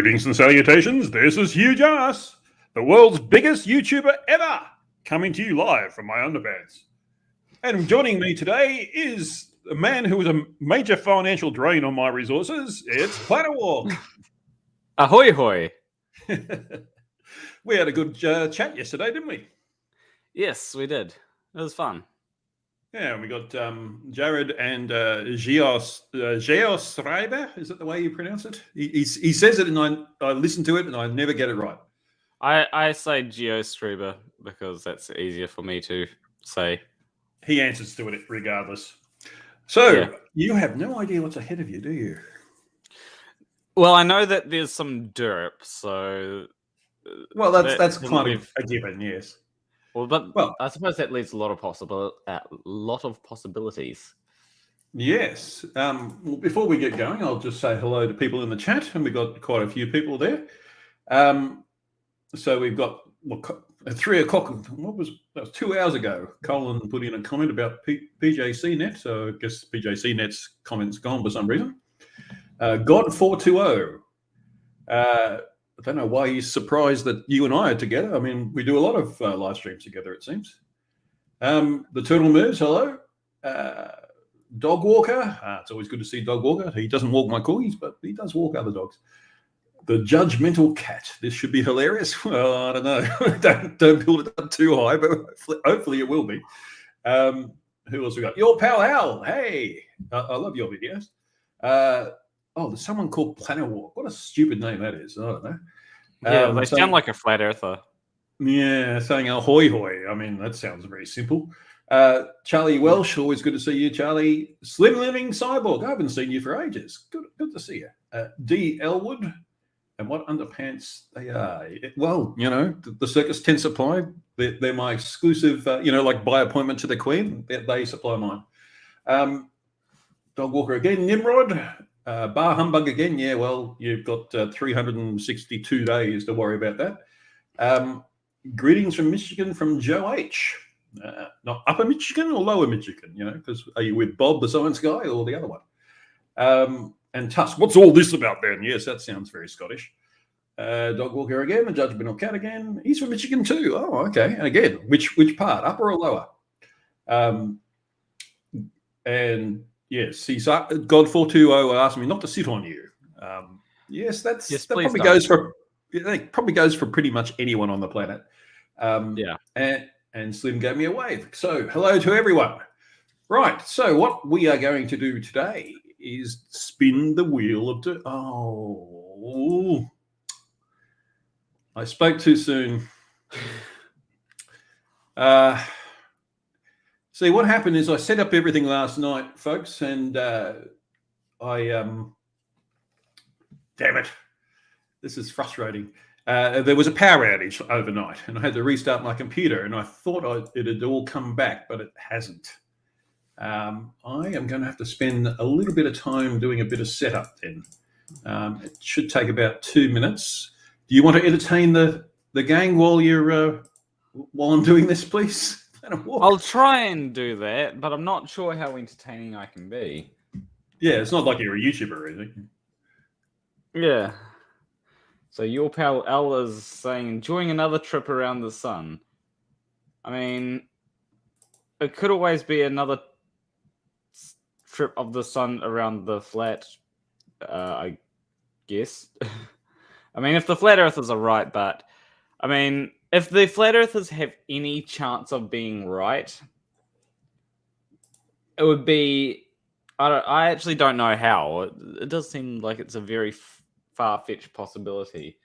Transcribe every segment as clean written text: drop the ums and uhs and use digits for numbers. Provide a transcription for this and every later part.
Greetings and salutations, this is Huge Ass, the world's biggest YouTuber ever, coming to you live from my underpants. And joining me today is a man who was a major financial drain on my resources. It's Planarwalk. Ahoy hoy. We had a good chat yesterday, didn't we? Yes, we did. It was fun. Yeah, we got Jared and Geosreiber. Is that the way you pronounce it? He says it, and I listen to it, and I never get it right. I say Geostruber because that's easier for me to say. He answers to it regardless. So You have no idea what's ahead of you, do you? Well, I know that there's some derp, so. Well, that's kind of a given, yes. Well, I suppose that leaves a lot of possibilities. Yes. Well, before we get going, I'll just say hello to people in the chat, and we've got quite a few people there. So we've got at 3 o'clock. That was 2 hours ago. Colin put in a comment about PJCnet. So I guess PJCnet's comment's gone for some reason. God420. I don't know why he's surprised that you and I are together. I mean, we do a lot of live streams together, it seems. The Turtle Moves, hello. Dog Walker. It's always good to see Dog Walker. He doesn't walk my corgis, but he does walk other dogs. The Judgmental Cat. This should be hilarious. Well, I don't know. don't build it up too high, but hopefully it will be. Who else we got? Your pal Al. Hey, I love your videos. There's someone called Planarwalk. What a stupid name that is. I don't know. Yeah, they sound like a flat earther. Yeah, saying ahoy hoy. I mean, that sounds very simple. Charlie Welsh, always good to see you, Charlie. Slim Living Cyborg. I haven't seen you for ages. Good to see you. D. Elwood. And what underpants they are. Well, you know, the Circus Tent Supply, they're my exclusive, like by appointment to the Queen. They supply mine. Dog Walker again. Nimrod. Bar Humbug again. Yeah, well, you've got 362 days to worry about that. Greetings from Michigan from Joe H. Not Upper Michigan or Lower Michigan, because are you with Bob the Science Guy or the other one? And Tusk, what's all this about then? Yes, that sounds very Scottish. Dog Walker again, the Judgmental Cat again. He's from Michigan too. Oh, okay. And again, which part, upper or lower? And yes, he's God420 asked me not to sit on you. Yes, that probably goes for pretty much anyone on the planet. And Slim gave me a wave. So hello to everyone. Right. So what we are going to do today is spin the Wheel of Derp. Oh, I spoke too soon. See, what happened is I set up everything last night, folks, and damn it, this is frustrating. There was a power outage overnight, and I had to restart my computer, and I thought it had all come back, but it hasn't. I am going to have to spend a little bit of time doing a bit of setup then. It should take about 2 minutes. Do you want to entertain the gang while I'm doing this, please? I'll try and do that, but I'm not sure how entertaining I can be. Yeah, it's not like you're a YouTuber or anything. Yeah. So your pal Al is saying, enjoying another trip around the sun. I mean, it could always be another trip of the sun around the flat, I guess. I mean, if the flat earthers are right, but I mean, if the flat earthers have any chance of being right, it would be. I actually don't know how. It does seem like it's a very far-fetched possibility.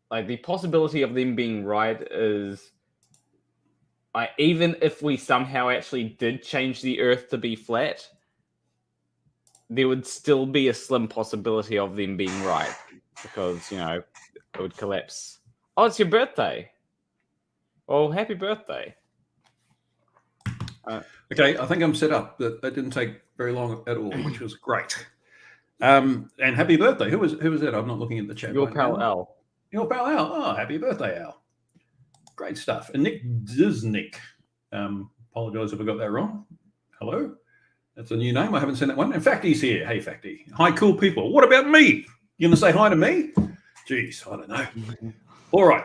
Like the possibility of them being right is, even if we somehow actually did change the Earth to be flat, there would still be a slim possibility of them being right because it would collapse. Oh, it's your birthday. Well, happy birthday. Okay, I think I'm set up. That didn't take very long at all, which was great. And happy birthday. Who was that? I'm not looking at the chat. Your pal Al. Your pal Al. Oh, happy birthday, Al. Great stuff. And Nick Diznick. Apologize if I got that wrong. Hello. That's a new name. I haven't seen that one. And Facty's here. Hey, Facty. Hi, cool people. What about me? You going to say hi to me? Geez, I don't know. All right.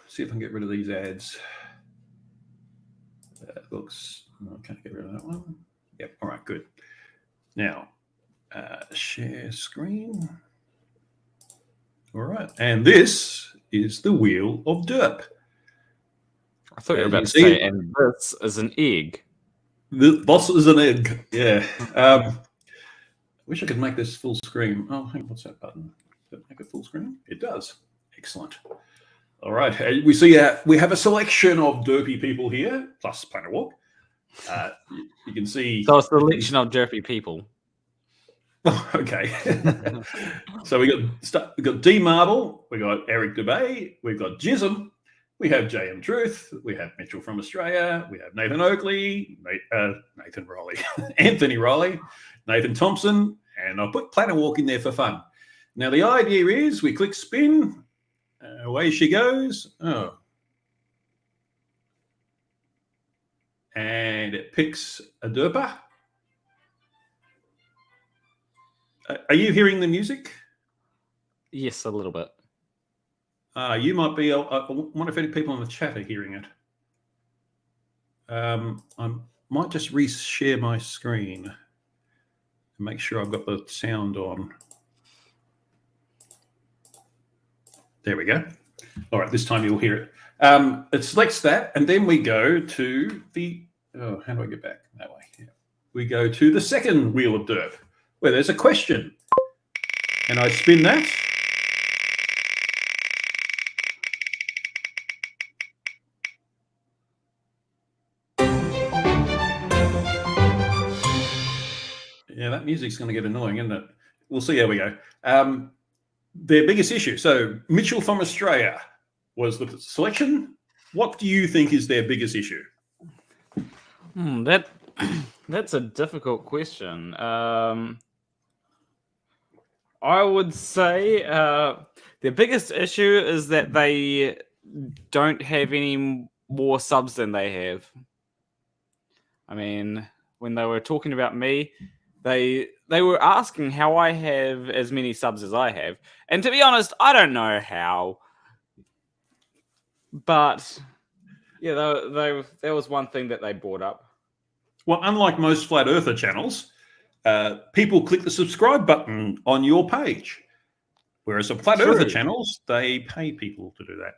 See if I can get rid of these ads. Looks. I can't get rid of that one. Yep. All right. Good. Now, share screen. All right. And this is the Wheel of Derp. I thought you were about to say, and this is an egg. This is an egg. Yeah. Wish I could make this full screen. Oh, hang on, what's that button? Does it make it full screen? It does. Excellent. All right. We see we have a selection of derpy people here, plus Planarwalk. You can see. So it's a selection of derpy people. Okay. So we got D Marble, we got Eric DeBay, we've got Jism, we have JM Truth, we have Mitchell from Australia, we have Nathan Oakley, Nathan Riley, Anthony Riley, Nathan Thompson, and I'll put Planarwalk in there for fun. Now the idea is we click spin, away she goes. Oh. And it picks a derper. Are you hearing the music? Yes, a little bit. You might be. I wonder if any people in the chat are hearing it. I might just reshare my screen and make sure I've got the sound on. There we go. All right, this time you'll hear it. It selects that, and then we go to the. Oh, how do I get back that way? Yeah. We go to the second Wheel of Derp, where there's a question, and I spin that. Yeah, that music's going to get annoying, isn't it? We'll see how we go. Their biggest issue. So Mitchell from Australia was the selection. What do you think is their biggest issue? That's a difficult question. I would say their biggest issue is that they don't have any more subs than they have. I mean, when they were talking about me, they were asking how I have as many subs as I have. And to be honest, I don't know how. But yeah, there was one thing that they brought up. Well, unlike most flat earther channels, people click the subscribe button on your page. Whereas the flat earther channels, they pay people to do that,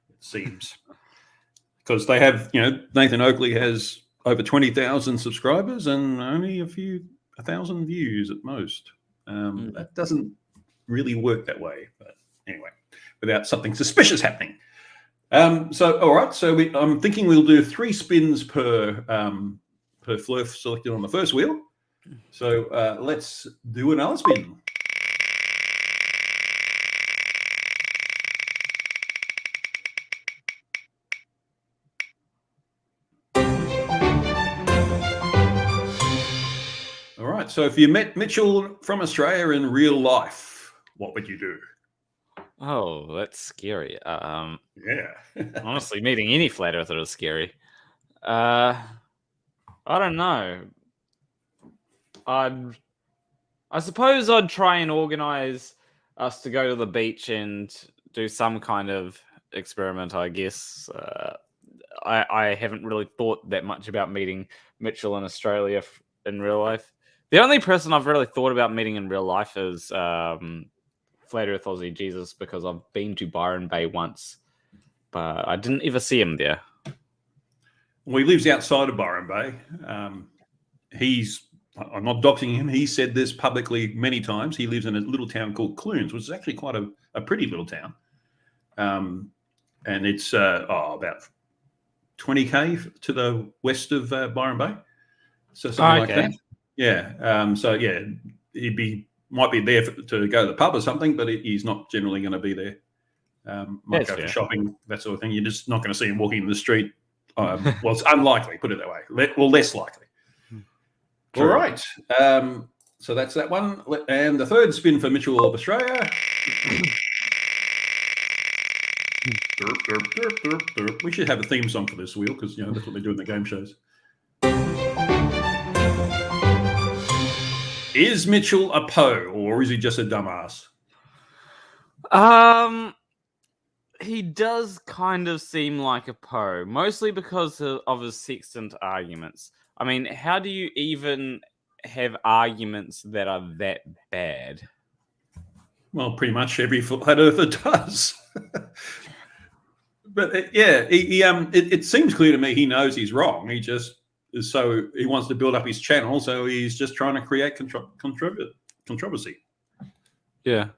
it seems. Because they have, Nathan Oakley has over 20,000 subscribers and only a 1,000 views at most. That doesn't really work that way. But anyway, without something suspicious happening. All right. So I'm thinking we'll do 3 spins per flurf selected on the first wheel. So let's do another spin. All right. So if you met Mitchell from Australia in real life, what would you do? Oh, that's scary. Yeah. Honestly, meeting any flat earther is scary. I don't know. I suppose I'd try and organize us to go to the beach and do some kind of experiment, I guess. I haven't really thought that much about meeting Mitchell in Australia in real life. The only person I've really thought about meeting in real life is Flat Earth Aussie Jesus, because I've been to Byron Bay once, but I didn't ever see him there. Well, he lives outside of Byron Bay. I'm not doxing him. He said this publicly many times. He lives in a little town called Clunes, which is actually quite a pretty little town. And it's about 20k to the west of Byron Bay. So something like that. Yeah. So yeah, might be there to go to the pub or something, but he's not generally going to be there. Might go for shopping, that sort of thing. You're just not going to see him walking in the street. Well, it's unlikely, put it that way. Less likely. True. All right. So that's that one. And the third spin for Mitchell of Australia. Derp, derp, derp, derp, derp. We should have a theme song for this wheel because, that's what they do in the game shows. Is Mitchell a Poe or is he just a dumbass? He does kind of seem like a Poe, mostly because of his sextant arguments. I mean, how do you even have arguments that are that bad? Well, pretty much every flat earther does. But it seems clear to me he knows he's wrong. He just he wants to build up his channel, so he's just trying to create controversy. Yeah.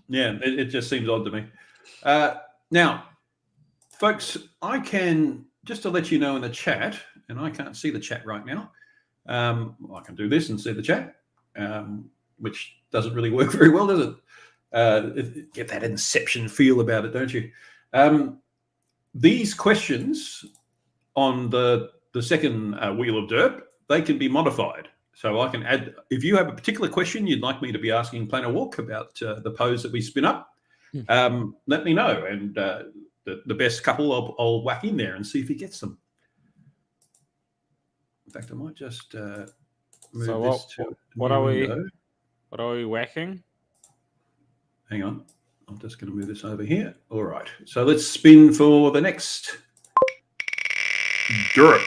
It just seems odd to me. Now, folks, I can, just to let you know in the chat, and I can't see the chat right now. I can do this and see the chat, which doesn't really work very well, does it? Get that Inception feel about it, don't you? These questions on the second Wheel of Derp, they can be modified. So I can add, if you have a particular question you'd like me to be asking Planarwalk about the pose that we spin up, let me know. And the best couple I'll whack in there and see if he gets them. In fact, I might just move this to what are we whacking? Hang on. I'm just going to move this over here. All right. So let's spin for the next Derp.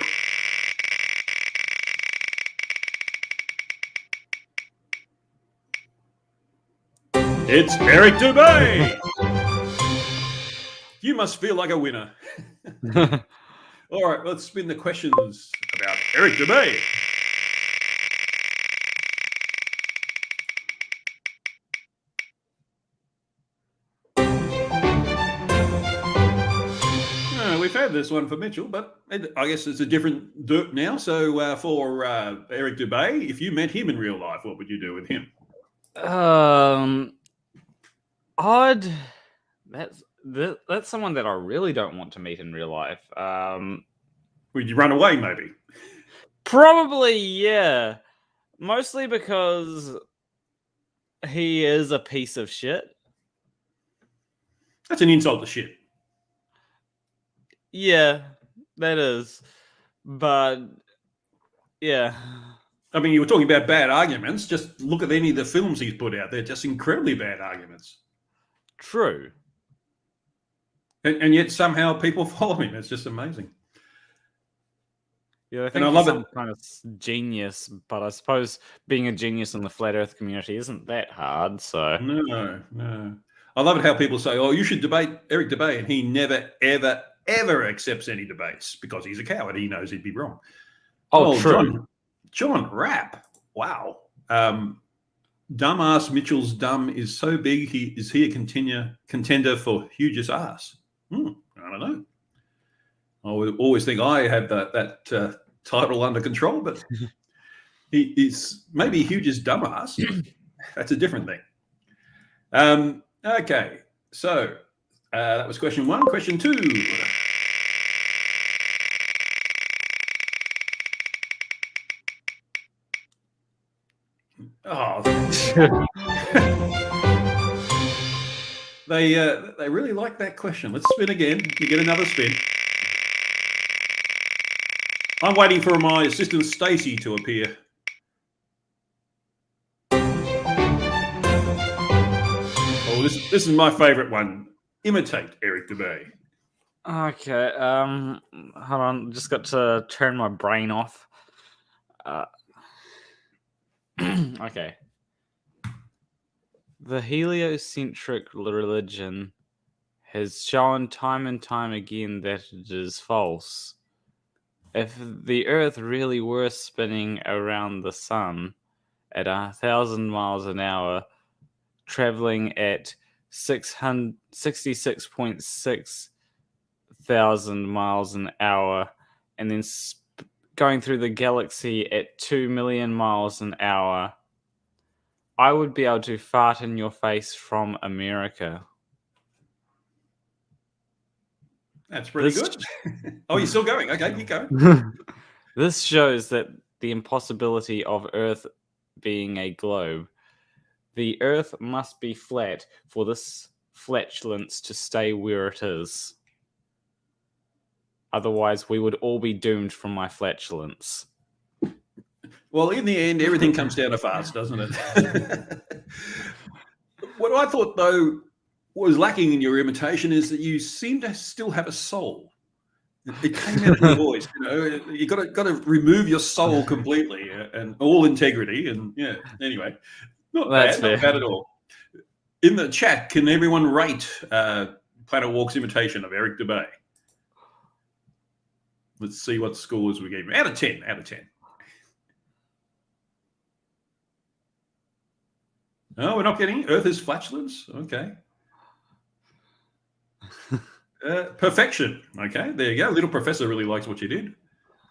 It's Eric Dubay. You must feel like a winner. All right, let's spin the questions about Eric Dubay. We've had this one for Mitchell, but I guess it's a different Derp now. So for Eric Dubay, if you met him in real life, what would you do with him? Odd. That's someone that I really don't want to meet in real life. Would you run away, maybe? Probably, yeah. Mostly because he is a piece of shit. That's an insult to shit. Yeah, that is. But, yeah. I mean, you were talking about bad arguments. Just look at any of the films he's put out. They're just incredibly bad arguments. True. And yet somehow people follow him. It's just amazing. Yeah, I think he's some kind of genius, but I suppose being a genius in the flat Earth community isn't that hard. So no. I love it how people say, "Oh, you should debate Eric Dubay," and he never, ever accepts any debates because he's a coward. He knows he'd be wrong. Oh, true. John Rapp. Wow. Dumbass Mitchell's dumb is so big. Is he a contender for hugest ass? I don't know. I would always think I have that title under control, but he is maybe hugest dumbass. That's a different thing. Okay, so that was question one. Question two. Oh, they really like that question. Let's spin again. You get another spin. I'm waiting for my assistant Stacey to appear. Oh, this is my favourite one. Imitate Eric Dubay. Okay. Hold on. Just got to turn my brain off. Okay. The heliocentric religion has shown time and time again that it is false. If the Earth really were spinning around the sun at 1,000 miles an hour, traveling at 66.6 thousand miles an hour, and then going through the galaxy at 2 million miles an hour, I would be able to fart in your face from America. That's pretty good. Oh, you're still going? Okay, keep going. This shows that the impossibility of Earth being a globe. The Earth must be flat for this flatulence to stay where it is. Otherwise, we would all be doomed from my flatulence. Well, in the end, everything comes down to farts, doesn't it? What I thought, though, was lacking in your imitation is that you seem to still have a soul. It came out of your voice. You got to remove your soul completely and all integrity. And yeah, anyway, not bad at all. In the chat, can everyone rate Planarwalk's imitation of Eric Dubay? Let's see what scores we gave him. Out of 10. Oh, we're not getting Earth is flatulence. Okay. Perfection. Okay, there you go. Little Professor really likes what you did.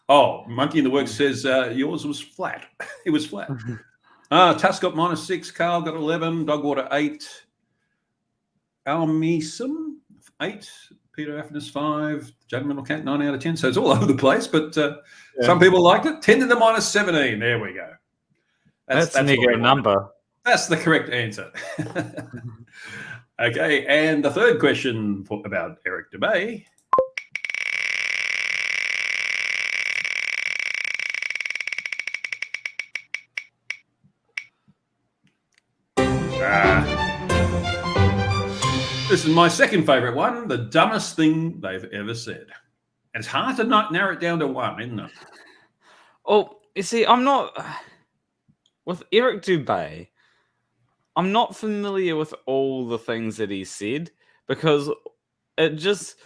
Oh, Monkey in the Works says yours was flat. It was flat. Tusk got -6. Carl got 11. Dogwater 8. Almisum 8. Peter Affinus 5. Judgmental Cat 9 out of 10. So it's all over the place, but some people liked it. 10 to the -17. There we go. That's a negative number. That's the correct answer. Okay, and the third question about Eric Dubay. This is my second favorite one, the dumbest thing they've ever said. It's hard to not narrow it down to one, isn't it? Oh, you see, I'm not... With Eric Dubay, I'm not familiar with all the things that he said because it just...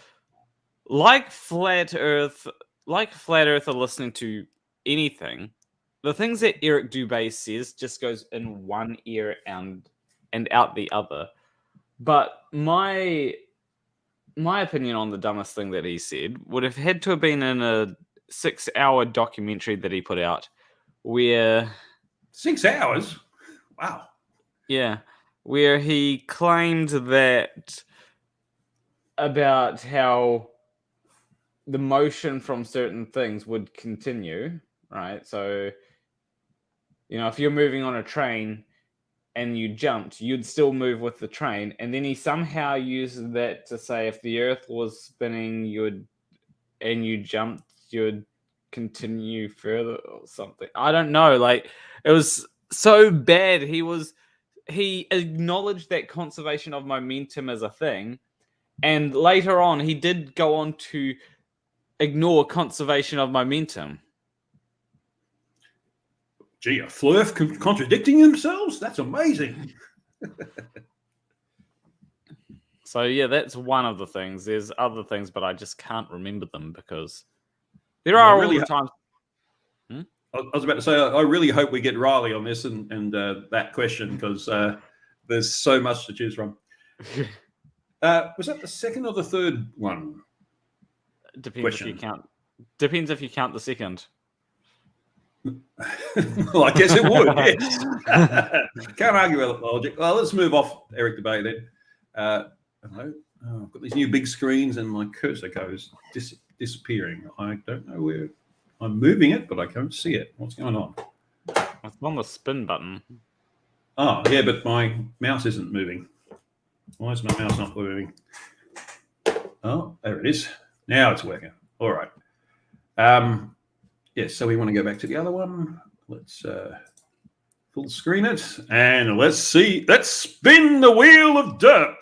Like Flat Earth are listening to anything, the things that Eric Dubay says just goes in one ear and out the other. But my opinion on the dumbest thing that he said would have had to have been in a 6-hour documentary that he put out where... 6 hours? Wow. Yeah. Where he claimed that about how the motion from certain things would continue, right? So, if you're moving on a train and you jumped, you'd still move with the train. And then he somehow used that to say if the Earth was spinning, and you jumped, you'd continue further or something. I don't know. Like, it was so bad. He acknowledged that conservation of momentum as a thing. And later on, he did go on to ignore conservation of momentum. Gee, a flurf contradicting themselves? That's amazing. So, yeah, that's one of the things. There's other things, but I just can't remember them because there are all the times. I was about to say, I really hope we get Riley on this and that question because there's so much to choose from. Was that the second or the third one? Depends if you count. Depends if you count the second. Well, I guess it would. Yes. Can't argue with logic. Well, let's move off Eric Dubay then. I've got these new big screens and my cursor goes disappearing. I don't know where I'm moving it, but I can't see it. What's going on? It's on the spin button. Oh, yeah, but my mouse isn't moving. Why is my mouse not moving? Oh, there it is. Now it's working. All right. Yes, so we want to go back to the other one. Let's full screen it. And let's see. Let's spin the Wheel of Derp.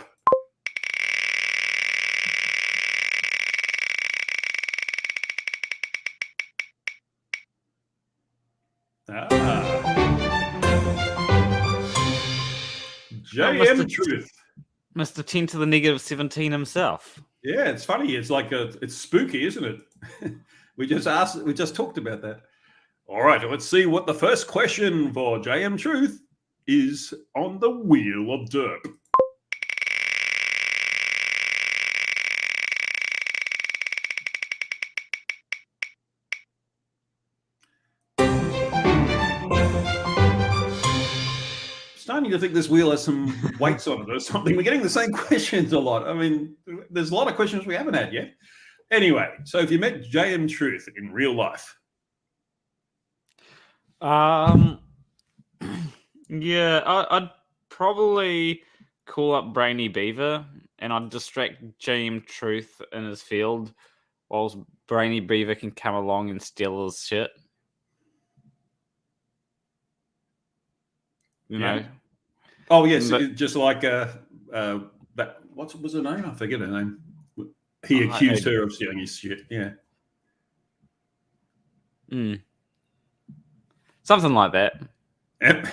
JM Truth. Mr. 10 to the -17 himself. Yeah, it's funny. It's like it's spooky, isn't it? We just talked about that. All right, let's see what the first question for JM Truth is on the Wheel of Derp. Starting to think this wheel has some weights on it or something. We're getting the same questions a lot. I mean, there's a lot of questions we haven't had yet. Anyway, so if you met JM Truth in real life, yeah, I'd probably call up Brainy Beaver and I'd distract JM Truth in his field whilst Brainy Beaver can come along and steal his shit. You know? Oh yes, But- just like that. What was her name? I forget her name. He accused her of stealing his shit. Yeah. Something like that. Yep.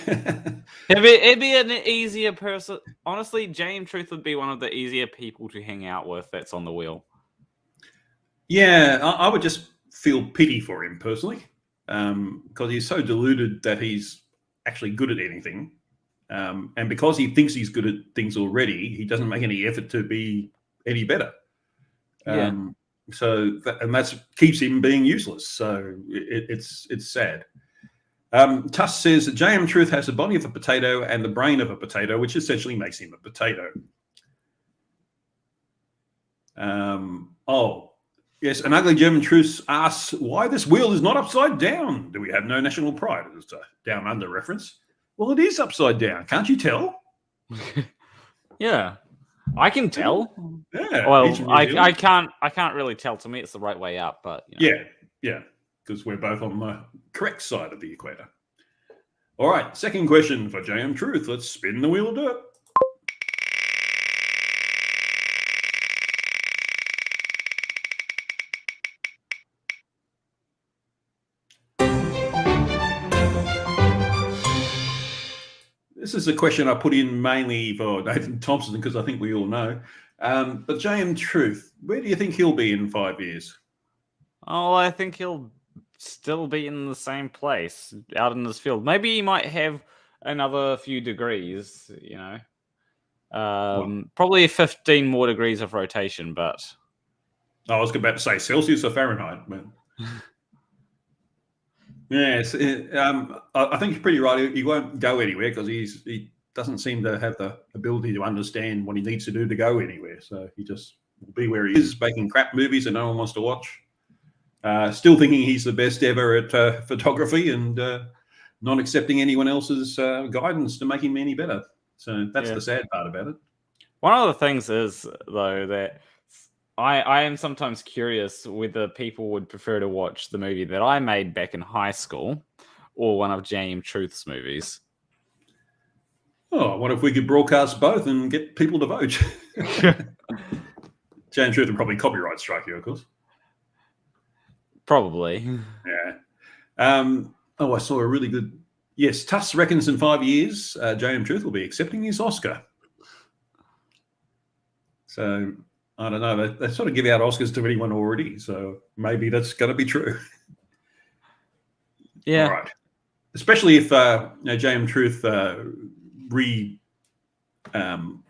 It'd be an easier person. Honestly, James Truth would be one of the easier people to hang out with that's on the wheel. Yeah, I would just feel pity for him personally, because he's so deluded that he's actually good at anything. And because he thinks he's good at things already, he doesn't make any effort to be any better. Yeah. That's keeps him being useless. So it's sad. Tuss says that J.M. Truth has the body of a potato and the brain of a potato, which essentially makes him a potato. Yes, an ugly German truth asks why this wheel is not upside down. Do we have no national pride? It's a down under reference. Well, it is upside down. Can't you tell? Yeah, I can tell. Yeah. Well, I can't really tell. To me, it's the right way up. But you know. Yeah, because we're both on the correct side of the equator. All right, second question for JM Truth. Let's spin the wheel of dirt. This is a question I put in mainly for Nathan Thompson because I think we all know. But JM Truth, where do you think he'll be in 5 years? Oh, I think he'll still be in the same place, out in this field. Maybe he might have another few degrees, you know. Probably 15 more degrees of rotation, but... I was about to say Celsius or Fahrenheit. But... Yes, I think he's pretty right. He won't go anywhere because he doesn't seem to have the ability to understand what he needs to do to go anywhere. So he just will be where he is, making crap movies that no one wants to watch. Still thinking he's the best ever at photography and not accepting anyone else's guidance to make him any better. So that's the sad part about it. One of the things is, though, that I am sometimes curious whether people would prefer to watch the movie that I made back in high school or one of J.M. Truth's movies. Oh, what if we could broadcast both and get people to vote? J.M. Truth would probably copyright strike you, of course. Probably. Yeah. I saw a really good... Yes, Tuss reckons in 5 years, J.M. Truth will be accepting his Oscar. So... I don't know. They sort of give out Oscars to anyone already, so maybe that's going to be true. Yeah. All right. Especially if J.M. Truth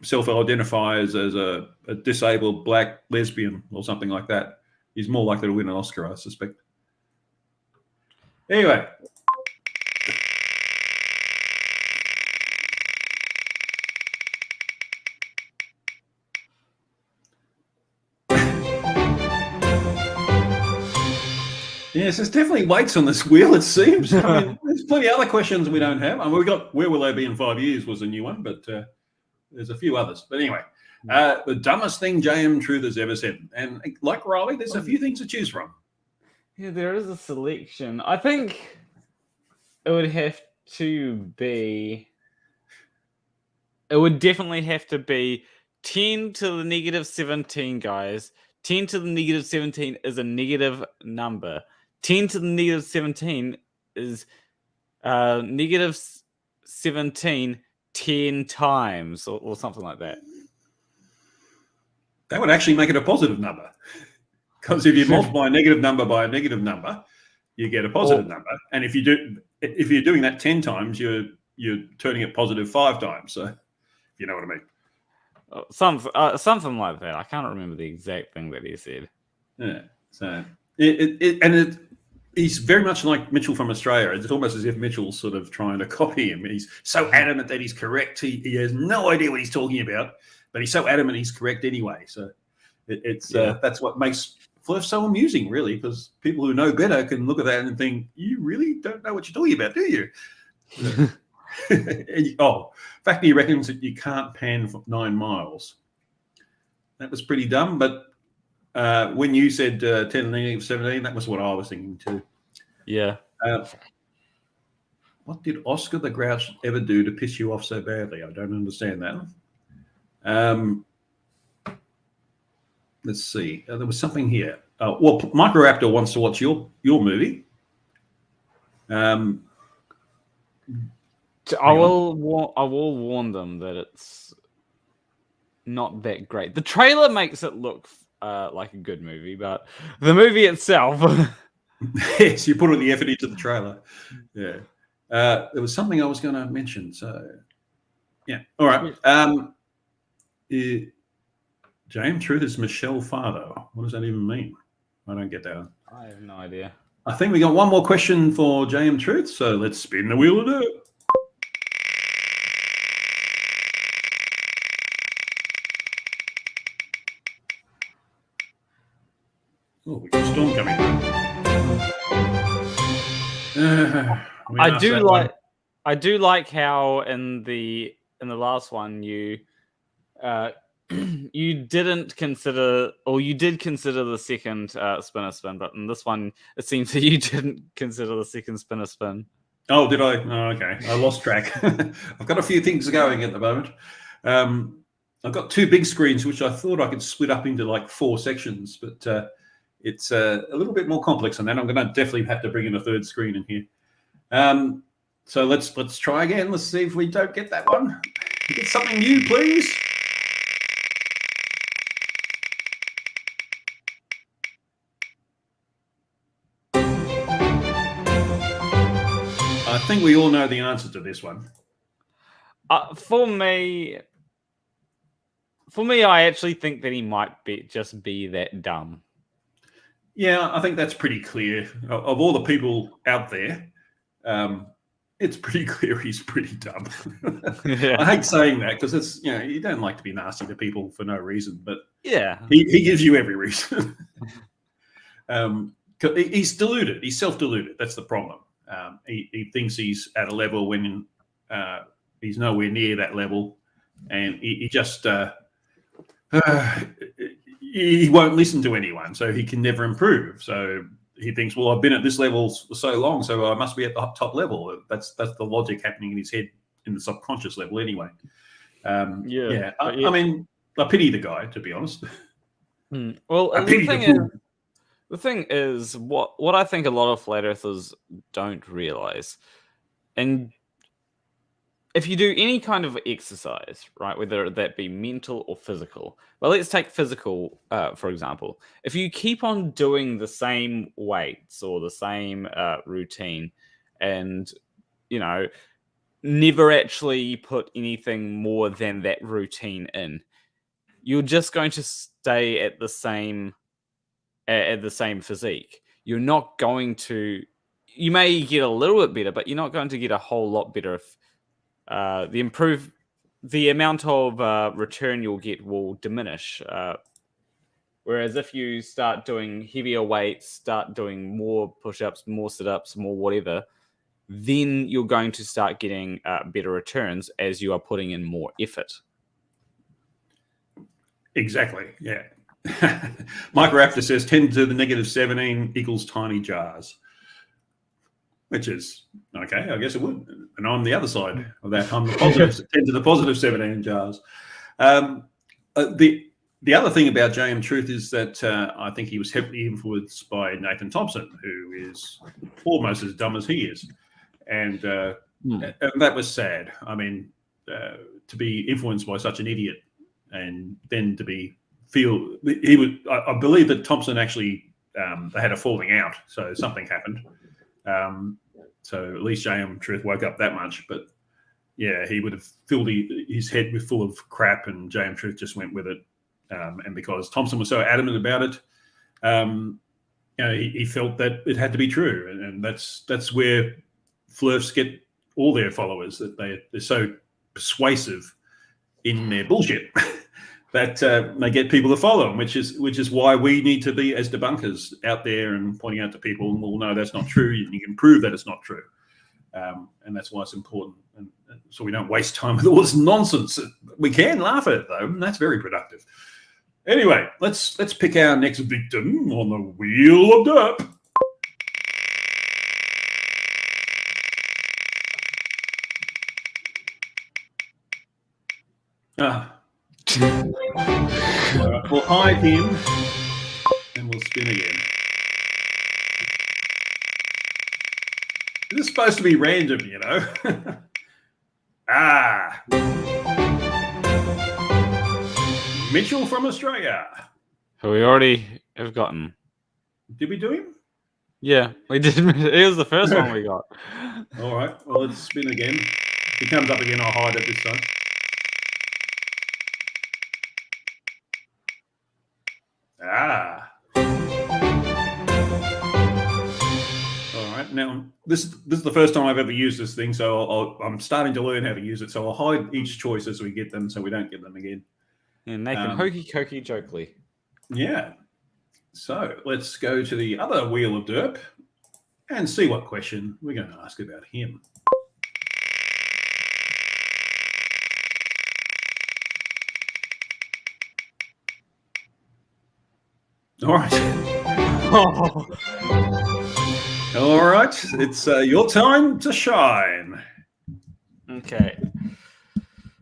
self-identifies as a disabled black lesbian or something like that. He's more likely to win an Oscar, I suspect. Anyway. Yes, there's definitely weights on this wheel, it seems. I mean, there's plenty of other questions we don't have. I mean, we got where will they be in 5 years was a new one, but there's a few others. But anyway, the dumbest thing J.M. Truth has ever said. And like Riley, there's a few things to choose from. Yeah, there is a selection. I think it would have to be... It would definitely have to be 10 to the negative 17, guys. 10 to the negative 17 is a negative number. 10 to the negative 17 is negative 17 10 times or something like that. That would actually make it a positive number. Because if you multiply a negative number by a negative number, you get a positive number. And if you're doing that 10 times, you're turning it positive 5 times. So you know what I mean. Something like that. I can't remember the exact thing that he said. Yeah. So he's very much like Mitchell from Australia. It's almost as if Mitchell's sort of trying to copy him. He's so adamant that he's correct. He has no idea what he's talking about, but he's so adamant he's correct anyway. So that's what makes Flirt so amusing, really, because people who know better can look at that and think, you really don't know what you're talking about, do you? Fact he reckons that you can't pan for 9 miles. That was pretty dumb, but when you said 10 to the negative 17, that was what I was thinking too. Yeah. What did Oscar the Grouch ever do to piss you off so badly? I don't understand that. Let's see. There was something here. Well, Microraptor wants to watch your movie. I will warn them that it's not that great. The trailer makes it look like a good movie, but the movie itself. Yes, you put all the effort into the trailer. Yeah. There was something I was going to mention. So, yeah. All right. James Truth is Michelle Fardo. What does that even mean? I don't get that. I have no idea. I think we got one more question for JM Truth, so let's spin the wheel of dirt. Oh, we got a storm coming. I do like how in the last one you you didn't consider, or you did consider the second spinner spin, but in this one it seems that you didn't consider the second spinner spin. Oh, did I? Oh, okay. I lost track. I've got a few things going at the moment. I've got two big screens, which I thought I could split up into like 4 sections, but it's a little bit more complex than that. I'm going to definitely have to bring in a third screen in here. So let's try again. Let's see if we don't get that one. Get something new, please. I think we all know the answer to this one. For me, I actually think that he might just be that dumb. Yeah, I think that's pretty clear. Of all the people out there, it's pretty clear he's pretty dumb. Yeah. I hate saying that because it's, you don't like to be nasty to people for no reason, but yeah, he gives you every reason. He's deluded. He's self-deluded. That's the problem. He thinks he's at a level when he's nowhere near that level, and he just he won't listen to anyone, so he can never improve. So he thinks, well, I've been at this level for so long, so I must be at the top level. That's the logic happening in his head in the subconscious level anyway. I mean, I pity the guy, to be honest. Well, I pity the fool. The thing is, what I think a lot of flat earthers don't realize, and if you do any kind of exercise, right, whether that be mental or physical, well, let's take physical, for example. If you keep on doing the same weights or the same routine and, never actually put anything more than that routine in, you're just going to stay at the same physique. You're not going to, you may get a little bit better, but you're not going to get a whole lot better if the amount of return you'll get will diminish. Whereas if you start doing heavier weights, start doing more push-ups, more sit-ups, more whatever, then you're going to start getting better returns as you are putting in more effort. Exactly, yeah. Microraptor says 10 to the negative 17 equals tiny jars, which is okay. I guess it would. And I'm the other side of that. I'm the positive 10 to the positive 17 jars. The other thing about JM Truth is that I think he was heavily influenced by Nathan Thompson, who is almost as dumb as he is. And that was sad. I mean, to be influenced by such an idiot and then to I believe that Thompson actually, they had a falling out. So something happened. So at least JM Truth woke up that much. But yeah, he would have filled his head full of crap, and JM Truth just went with it. And because Thompson was so adamant about it, he felt that it had to be true, and that's where Flurfs get all their followers, that they're so persuasive in their bullshit that they get people to follow them, which is why we need to be, as debunkers, out there and pointing out to people, well, no, that's not true. You can prove that it's not true, and that's why it's important. And so we don't waste time with all this nonsense. We can laugh at it though, and that's very productive. Anyway, let's pick our next victim on the Wheel of Derp. Ah. All right, we'll hide him and we'll spin again. This is supposed to be random, you know. Mitchell from Australia. Who we already have gotten. Did we do him? Yeah, we did. It was the first one we got. All right. Well, let's spin again. If he comes up again, I'll hide it this time. All right. Now, this is the first time I've ever used this thing, so I'm starting to learn how to use it. So I'll hide each choice as we get them so we don't get them again. Yeah, Nathan, hokey cokey jokely. Yeah. So let's go to the other Wheel of Derp and see what question we're going to ask about him. All right. All right. It's your time to shine. Okay.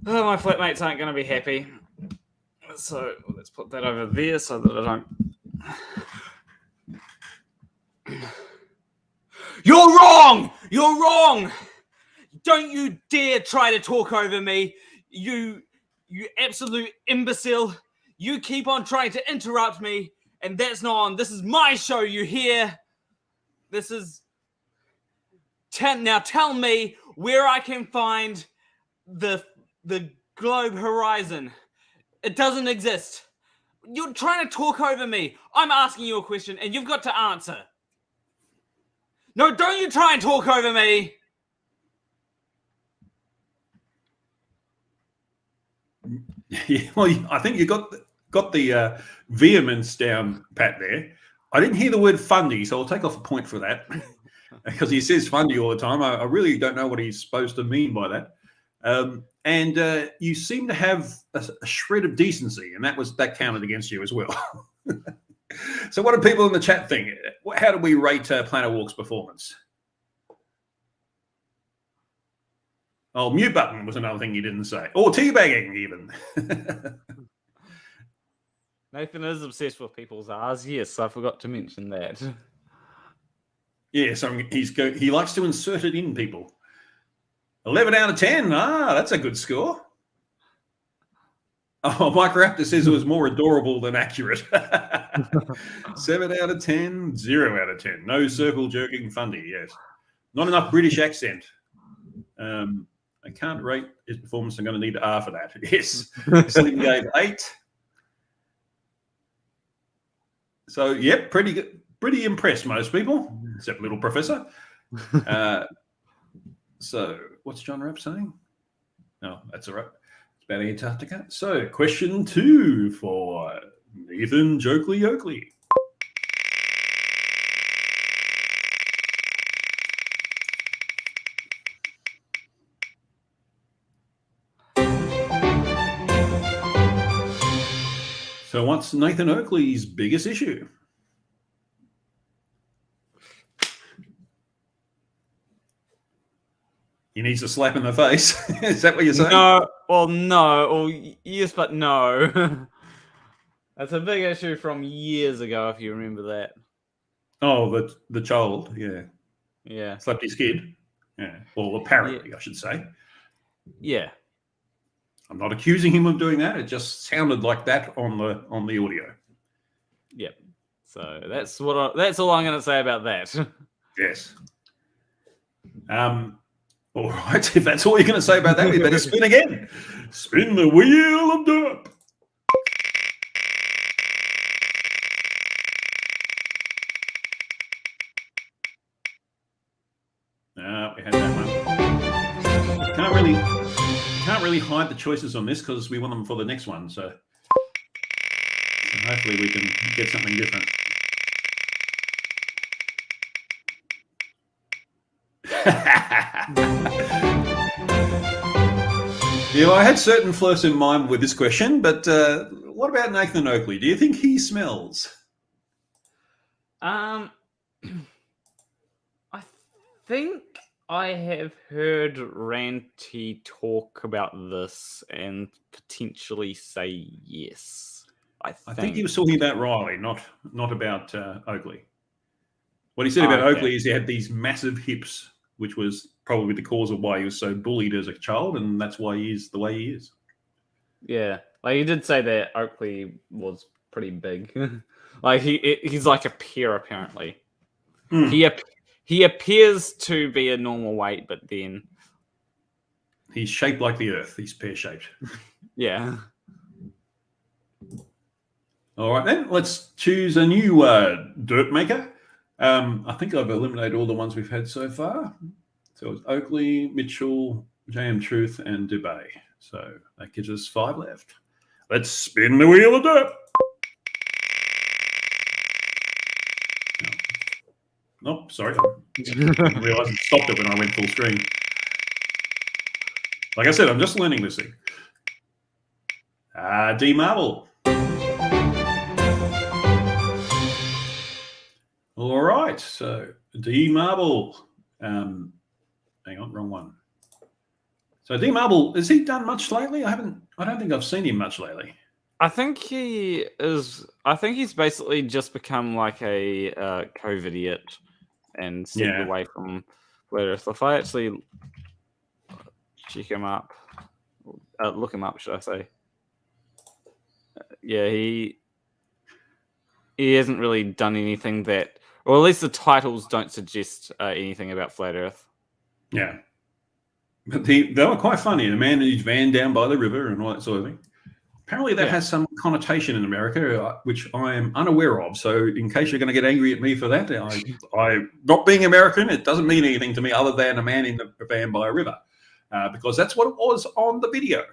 Oh, my flatmates aren't going to be happy. So let's put that over there so that I don't... You're wrong! You're wrong! Don't you dare try to talk over me. You absolute imbecile. You keep on trying to interrupt me, and that's not on. This is my show, you hear? This is... Now tell me where I can find the globe horizon. It doesn't exist. You're trying to talk over me. I'm asking you a question, and you've got to answer. No, don't you try and talk over me. Yeah, well, I think you got the vehemence down, Pat, there. I didn't hear the word fundy, so I'll take off a point for that. Because he says fundy all the time. I really don't know what he's supposed to mean by that. And you seem to have a shred of decency, and that counted against you as well. So what do people in the chat think? How do we rate Planarwalk's performance? Oh, mute button was another thing you didn't say. Or teabagging, even. Nathan is obsessed with people's R's. Yes, I forgot to mention that. Yeah, so he likes to insert it in people. 11 out of 10. Ah, that's a good score. Oh, Mike Raptor says it was more adorable than accurate. 7 out of 10, 0 out of 10. No circle jerking fundy, yes. Not enough British accent. I can't rate his performance. I'm going to need R for that. Yes. Slim gave 8. So, yep, pretty good. Pretty impressed, most people, except Little Professor. So, what's John Rapp saying? No, that's all right. It's about Antarctica. So, question 2 for Nathan Oakley. So, what's Nathan Oakley's biggest issue? He needs a slap in the face. Is that what you're saying? No. Well, no. Or yes, but no. That's a big issue from years ago, if you remember that. Oh, the child, yeah. Yeah. Slapped his kid. Yeah. Well, apparently, I should say. Yeah. I'm not accusing him of doing that. It just sounded like that on the audio. Yep. So that's all I'm going to say about that. Yes. All right. If that's all you're going to say about that, we better spin again. Spin the Wheel of Derp. We had that one. Can't really hide the choices on this because we want them for the next one. So hopefully we can get something different. Yeah, I had certain flows in mind with this question, but what about Nathan Oakley? Do you think he smells? I think I have heard Ranty talk about this and potentially say yes. I I think he think. was talking about Riley, not about Oakley. What he said about Okay. Oakley is he had these massive hips, which was probably the cause of why he was so bullied as a child, and that's why he is the way he is. Yeah, like he did say that Oakley was pretty big. Like he's like a peer apparently. Mm. He appears to be a normal weight, but then He's shaped like the Earth. He's pear-shaped. yeah. All right, then let's choose a new dirt maker. I think I've eliminated all the ones we've had so far. So it's Oakley, Mitchell, JM Truth, and Dubay. So that gives us 5 left. Let's spin the wheel of dirt. Oh, sorry. I didn't realize it stopped it when I went full screen. Like I said, I'm just learning this thing. D Marble. All right, so D Marble. Hang on, wrong one. So D Marble, has he done much lately? I don't think I've seen him much lately. I think he is. I think he's basically just become like a COVID idiot and stepped away from Flat Earth. If I actually check him up, look him up, should I say? Yeah, he hasn't really done anything that, or at least the titles don't suggest anything about Flat Earth. Yeah, but they were quite funny. The man in his van down by the river and all that sort of thing. Apparently that has some connotation in America, which I am unaware of. So in case you're going to get angry at me for that, I not being American, it doesn't mean anything to me other than a man in a van by a river, because that's what it was on the video.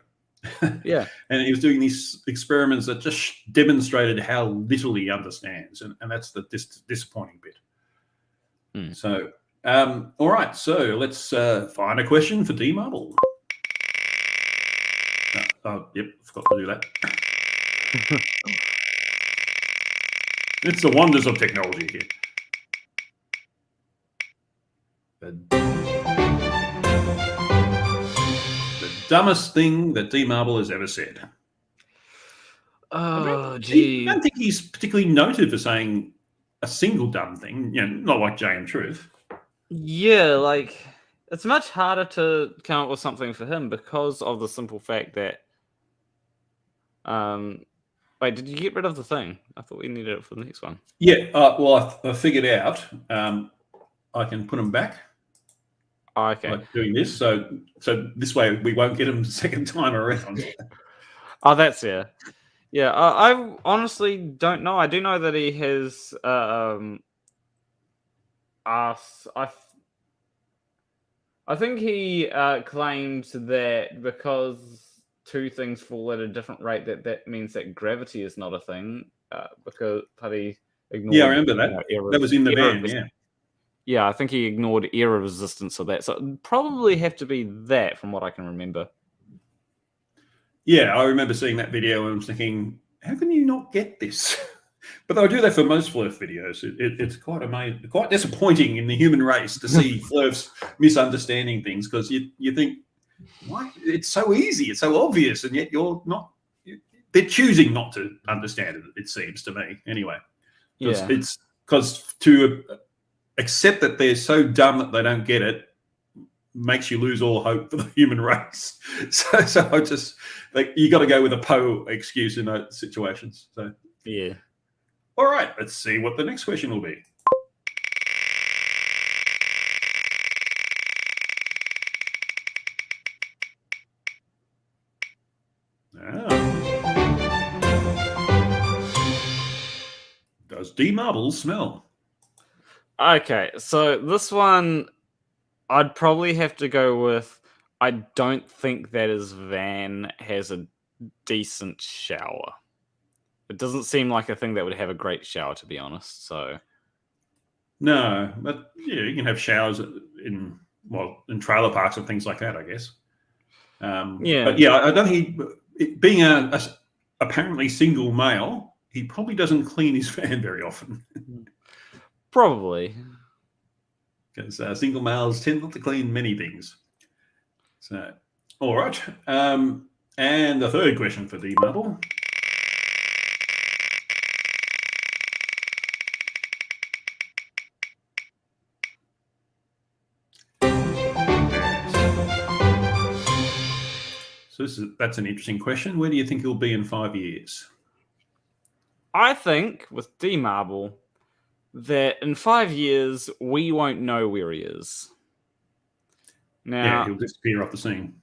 Yeah. And he was doing these experiments that just demonstrated how little he understands. And that's the disappointing bit. So, all right. So let's find a question for D Marble. Yep, forgot to do that. It's the wonders of technology here. The dumbest thing that D Marble has ever said. Oh, gee. I don't think he's particularly noted for saying a single dumb thing, not like Jay and Truth. Yeah, like, it's much harder to come up with something for him because of the simple fact that wait, did you get rid of the thing? I thought we needed it for the next one. Yeah, well, I figured out I can put them back. Oh, okay. Like doing this, so this way we won't get them the second time around. Oh, that's yeah. Yeah, I honestly don't know. I do know that he has asked. I think he claimed that because two things fall at a different rate, that means that gravity is not a thing. Because he ignored. Yeah, I remember that. That was in the van. Yeah. Yeah, I think he ignored error resistance of that. So it'd probably have to be that, from what I can remember. Yeah, I remember seeing that video and I was thinking, how can you not get this? But they'll do that for most Flurf videos. It's quite amazing, quite disappointing in the human race to see Flurfs misunderstanding things, because you think, why? It's so easy, it's so obvious, and yet you're not. They're choosing not to understand it. It seems to me, anyway. Yeah. It's because to accept that they're so dumb that they don't get it makes you lose all hope for the human race. So I just you got to go with a Poe excuse in those situations. So yeah. All right, let's see what the next question will be. Does D Marble smell? Okay, so this one I'd probably have to go with, I don't think that his van has a decent shower. It doesn't seem like a thing that would have a great shower, to be honest. So no, but yeah, you can have showers in trailer parks and things like that, I guess. yeah, but yeah, I don't think being a apparently single male, he probably doesn't clean his van very often. probably. because single males tend not to clean many things. So, all right. And the third question for D Marble. So that's an interesting question. Where do you think he'll be in 5 years? I think with D Marble that in 5 years we won't know where he is. Now, Yeah, he'll disappear off the scene.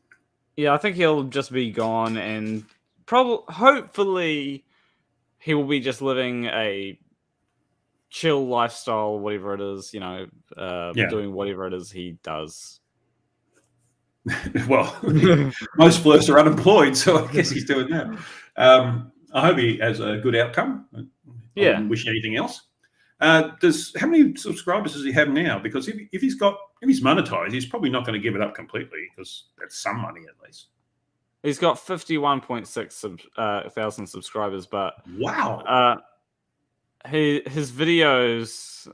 Yeah, I think he'll just be gone, and hopefully, he will be just living a chill lifestyle, whatever it is, doing whatever it is he does. Well, most blokes are unemployed, so I guess he's doing that. I hope he has a good outcome. I wouldn't wish anything else. How many subscribers does he have now? Because if he's monetized, he's probably not going to give it up completely, because that's some money at least. He's got 51.6 thousand subscribers, but wow, his videos,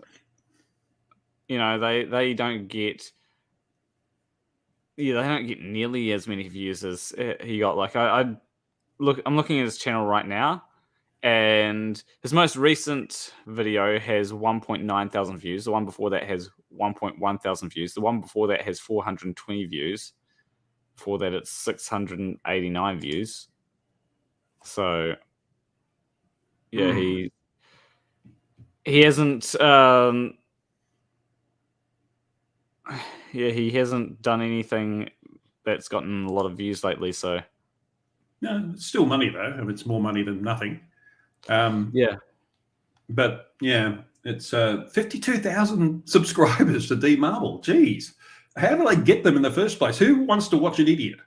they don't get. Yeah, they don't get nearly as many views as he got. Like I'm looking at his channel right now, and his most recent video has 1.9 thousand views. The one before that has 1.1 thousand views. The one before that has 420 views. Before that, it's 689 views. So, yeah, he hasn't. He hasn't done anything that's gotten a lot of views lately. So, no, it's still money though. It's more money than nothing. But yeah, it's 52,000 subscribers to D Marble. Jeez, how do they get them in the first place? Who wants to watch an idiot?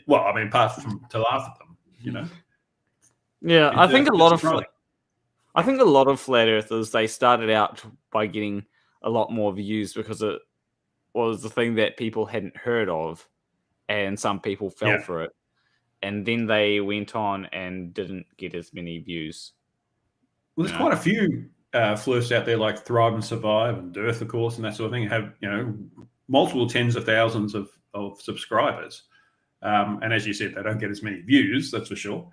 Well, I mean, apart from to laugh at them, Yeah, I think a lot of flat earthers, they started out by getting a lot more views because it was the thing that people hadn't heard of, and some people fell for it, and then they went on and didn't get as many views. Well, there's quite a few flirts out there like Thrive and Survive and Dearth, of course, and that sort of thing, have multiple tens of thousands of subscribers, and as you said, they don't get as many views, that's for sure.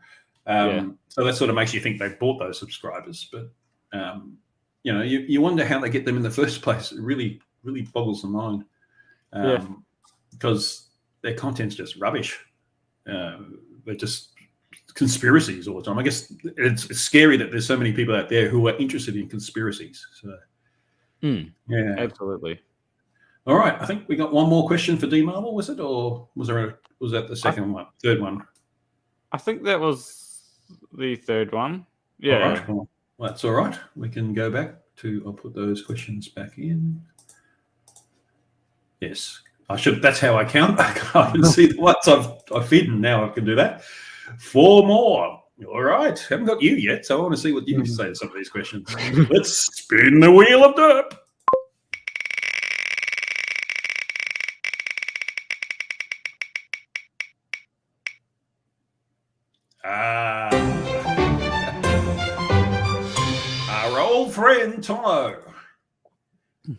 So that sort of makes you think they bought those subscribers, but you wonder how they get them in the first place. It really, really boggles the mind, because their content's just rubbish. They're just conspiracies all the time. I guess it's scary that there's so many people out there who are interested in conspiracies. So, yeah, absolutely. All right, I think we got one more question for D Marble. Was it, or was that the second one, third one? I think that was the third one. Yeah. All right. Well, that's all right. We can go back to. I'll put those questions back in. Yes, I should. That's how I count. I can see the ones I've hidden. Now I can do that. 4 more. All right. Haven't got you yet, so I want to see what you say to some of these questions. Let's spin the wheel of derp. Our old friend Tomo.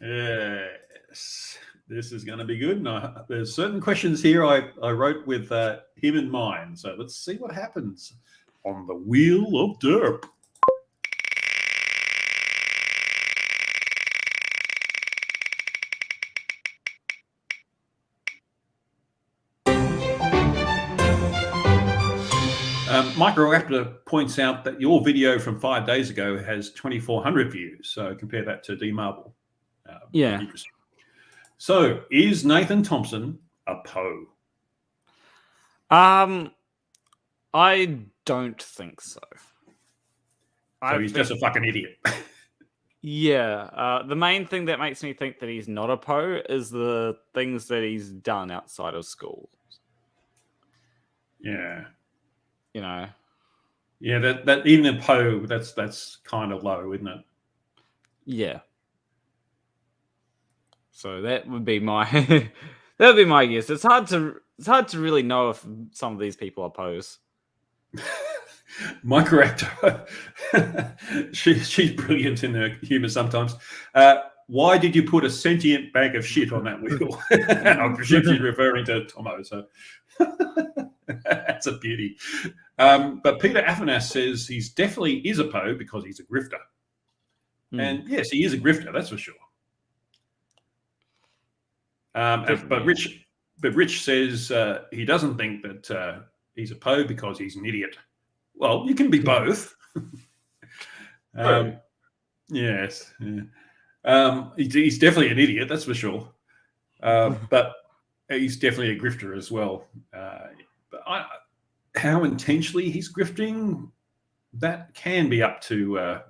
Yes, this is going to be good. And there's certain questions here I wrote with him in mind. So let's see what happens on the Wheel of Derp. Microraptor points out that your video from 5 days ago has 2,400 views. So compare that to D Marble. Interesting. So is Nathan Thompson a Poe? I don't think so. So he's just a fucking idiot. Yeah. The main thing that makes me think that he's not a Poe is the things that he's done outside of school. Yeah. Yeah, that even a Poe, that's kind of low, isn't it? Yeah. So that would be my guess. It's hard to really know if some of these people are Poes. Microraptor, she's brilliant in her humor sometimes. why did you put a sentient bag of shit on that wheel? I presume she's referring to Tomo. So that's a beauty. But Peter Afanas says he's definitely is a Poe because he's a grifter. And yes, he is a grifter, that's for sure. But Rich says he doesn't think that he's a Poe because he's an idiot. Well, you can be both. Yes. Yeah. He's definitely an idiot, that's for sure. But he's definitely a grifter as well. But how intentionally he's grifting, that can be up to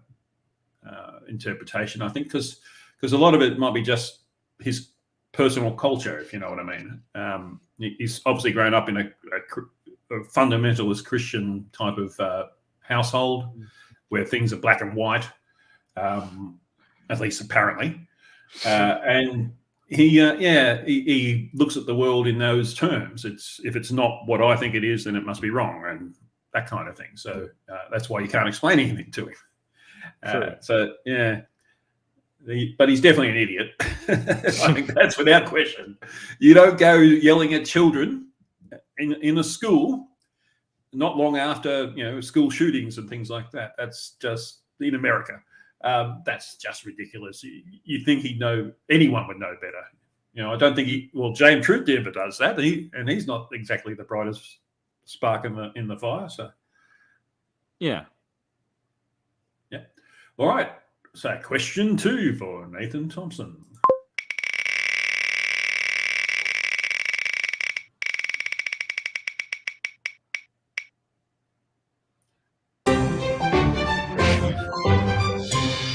interpretation, I think, because a lot of it might be just his personal culture, if you know what I mean. He's obviously grown up in a fundamentalist Christian type of household where things are black and white, at least apparently. And he looks at the world in those terms. If it's not what I think it is, then it must be wrong, and that kind of thing. So that's why you can't explain anything to him. So yeah, but he's definitely an idiot. I think that's without question. You don't go yelling at children in a school not long after school shootings and things like that. That's just in America. That's just ridiculous. You think anyone would know better. I don't think James Truth never does that. And he's not exactly the brightest spark in the fire. So yeah. All right. So question 2 for Nathan Thompson.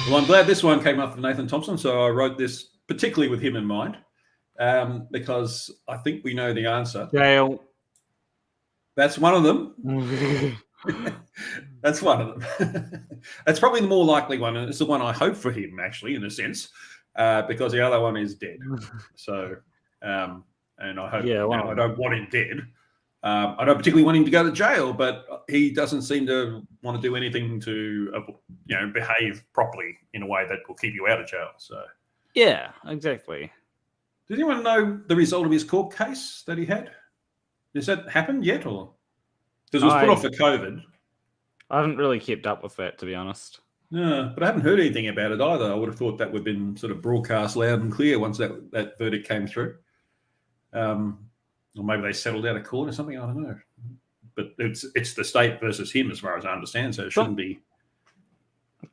Well, I'm glad this one came up for Nathan Thompson. So I wrote this particularly with him in mind because I think we know the answer. Jail. That's one of them. That's one of them. That's probably the more likely one, and it's the one I hope for him, actually, in a sense, because the other one is dead. So, and I hope I don't want him dead. I don't particularly want him to go to jail, but he doesn't seem to want to do anything to, behave properly in a way that will keep you out of jail. So, yeah, exactly. Does anyone know the result of his court case that he had? Has that happened yet, or because it was put off for COVID? I haven't really kept up with that, to be honest. No, but I haven't heard anything about it either. I would have thought that would have been sort of broadcast loud and clear once that verdict came through. Or maybe they settled out of court or something. I don't know. But it's the state versus him, as far as I understand. So it shouldn't be.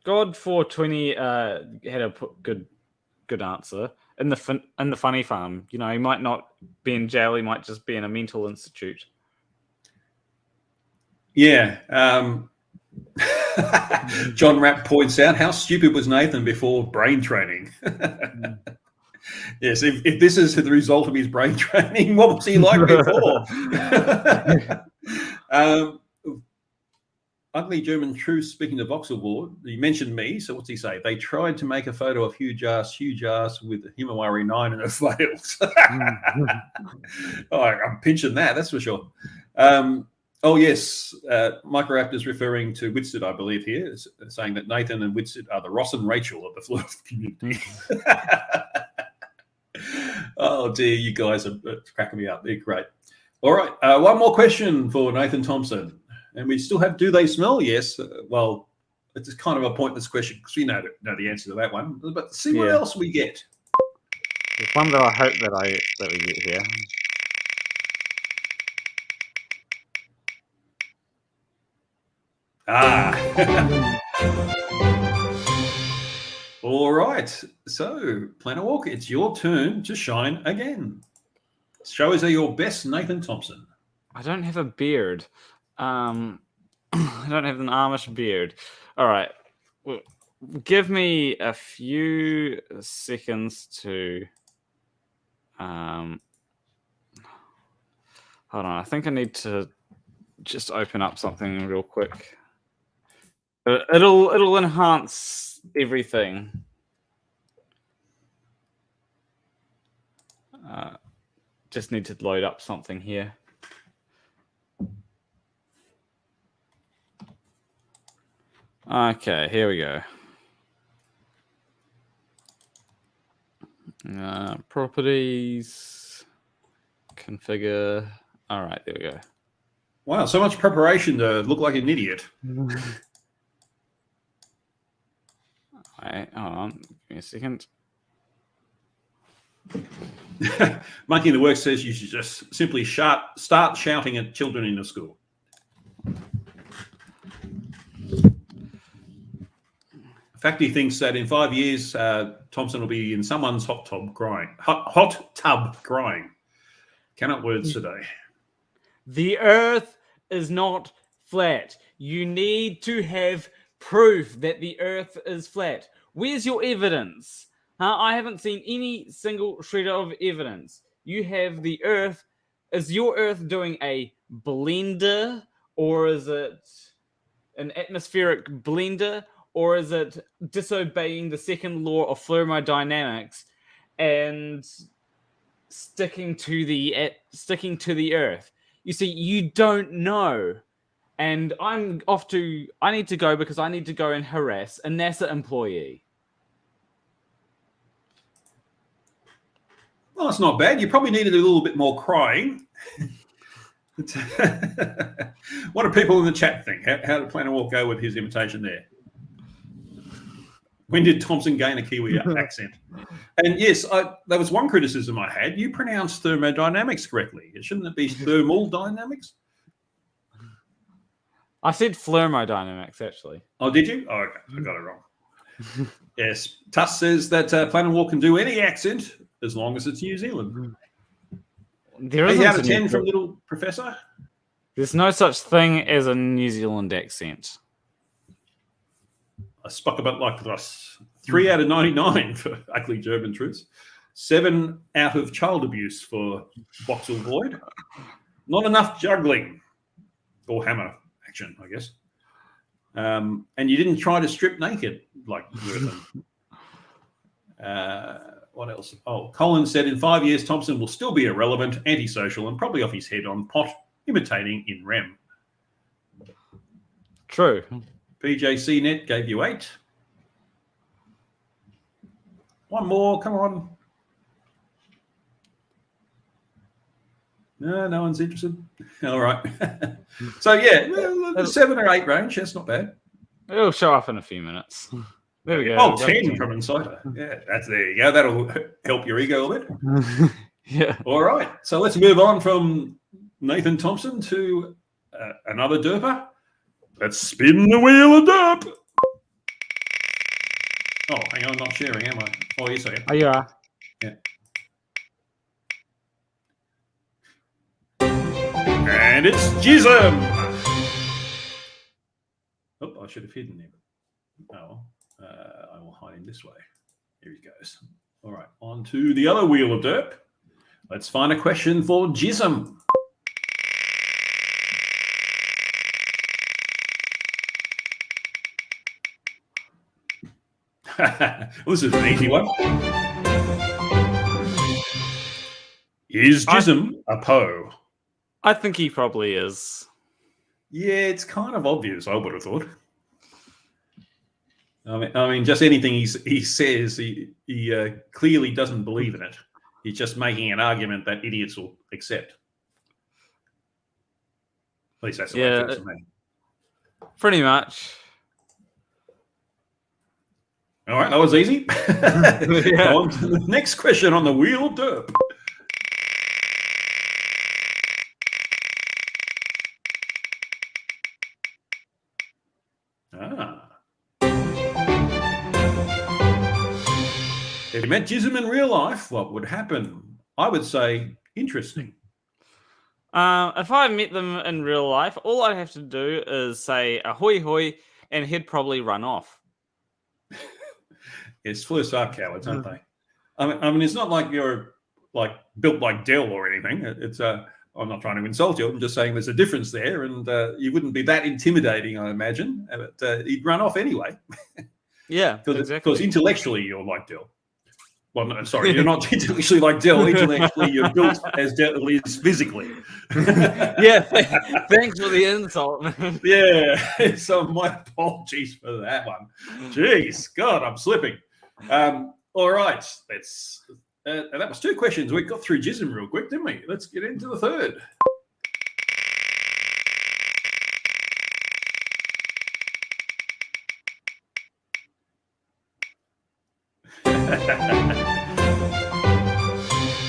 God 420 had a good answer in the funny farm. He might not be in jail. He might just be in a mental institute. Yeah. John Rapp points out, how stupid was Nathan before brain training? Yes, if this is the result of his brain training, what was he like before? Ugly German Truth, speaking to Vox Award, he mentioned me, so what's he say? They tried to make a photo of huge ass with the Himawari 9 and it failed. I'm pinching that's for sure. Oh, yes. Microraptor is referring to Whitstead, I believe, here, saying that Nathan and Whitstead are the Ross and Rachel of the Fleur community. Oh, dear. You guys are cracking me up. They're great. All right. One more question for Nathan Thompson. And we still have, do they smell? Yes. Well, it's kind of a pointless question because we know the answer to that one. But see what else we get. There's one that I hope that we get here. All right. So, Planarwalk, it's your turn to shine again. Show us your best Nathan Thompson. I don't have a beard. I don't have an Amish beard. All right. Well, give me a few seconds to... hold on. I think I need to just open up something real quick. It'll enhance everything. Just need to load up something here. Okay, here we go. Properties. Configure. All right, there we go. Wow, so much preparation to look like an idiot. Hold on. Give me a second. Monkey in the Works says you should just simply start shouting at children in the school. In fact, he thinks that in 5 years, Thompson will be in someone's hot tub crying. Cannot words today. The Earth is not flat. You need to have proof that the Earth is flat. Where's your evidence? I haven't seen any single shred of evidence. You have the Earth. Is your Earth doing a blender, or is it an atmospheric blender, or is it disobeying the second law of thermodynamics and sticking to the Earth? You see, you don't know. And I need to go because I need to go and harass a NASA employee. Well, it's not bad. You probably needed a little bit more crying. What do people in the chat think? How did Planarwalk go with his imitation there? When did Thompson gain a Kiwi accent? And yes, there was one criticism I had. You pronounced thermodynamics correctly. Shouldn't it be thermal dynamics? I said thermodynamics, actually. Oh, did you? Oh, okay. I got it wrong. Yes. Tuss says that Planarwalk can do any accent as long as it's New Zealand. There 8 out of 10 from Little Professor? There's no such thing as a New Zealand accent. I spoke about like this. 3 out of 99 for Ugly German Truths. 7 out of child abuse for Boxall Void. Not enough juggling or hammer action, I guess. And you didn't try to strip naked like Wortham. What else? Oh, Colin said in 5 years, Thompson will still be irrelevant, antisocial, and probably off his head on pot, imitating in REM. True. PJC Net gave you 8. One more, come on. No one's interested. All right. So yeah, the 7 or 8 range. That's not bad. It'll show up in a few minutes. There we go. Oh, 10 from Insider. Yeah, there you go. That'll help your ego a bit. Yeah. All right. So let's move on from Nathan Thompson to another derper. Let's spin the wheel of derp. Oh, hang on, I'm not sharing, am I? Oh, yes, I am. Oh, you are. Yeah. And it's Jism. Oh, I should have hidden him. Oh, I will hide him this way. Here he goes. All right, on to the other wheel of derp. Let's find a question for Jism. This is an easy one. Is Jism a Poe? I think he probably is. Yeah, it's kind of obvious, I would have thought. I mean, just anything he says, he clearly doesn't believe in it. He's just making an argument that idiots will accept. At least that's the way it feels to me. Pretty much. All right, that was easy. Yeah. On to the next question on the Wheel of Derp. If you met Jism in real life, what would happen? I would say interesting. If I met them in real life, all I'd have to do is say ahoy hoy, and he'd probably run off. Yes, flirs are cowards, aren't they? I mean, it's not like you're like built like Dell or anything. It's I'm not trying to insult you. I'm just saying there's a difference there, and you wouldn't be that intimidating, I imagine. But he'd run off anyway. Yeah, exactly. Because intellectually you're like Dell. Well, no, sorry, you're not intellectually like Dell. Intellectually, you're built as Dell is physically. Yeah, thanks for the insult. Yeah, so my apologies for that one. Jeez, God, I'm slipping. All right, let's And that was 2 questions. We got through Jism real quick, didn't we? Let's get into the third.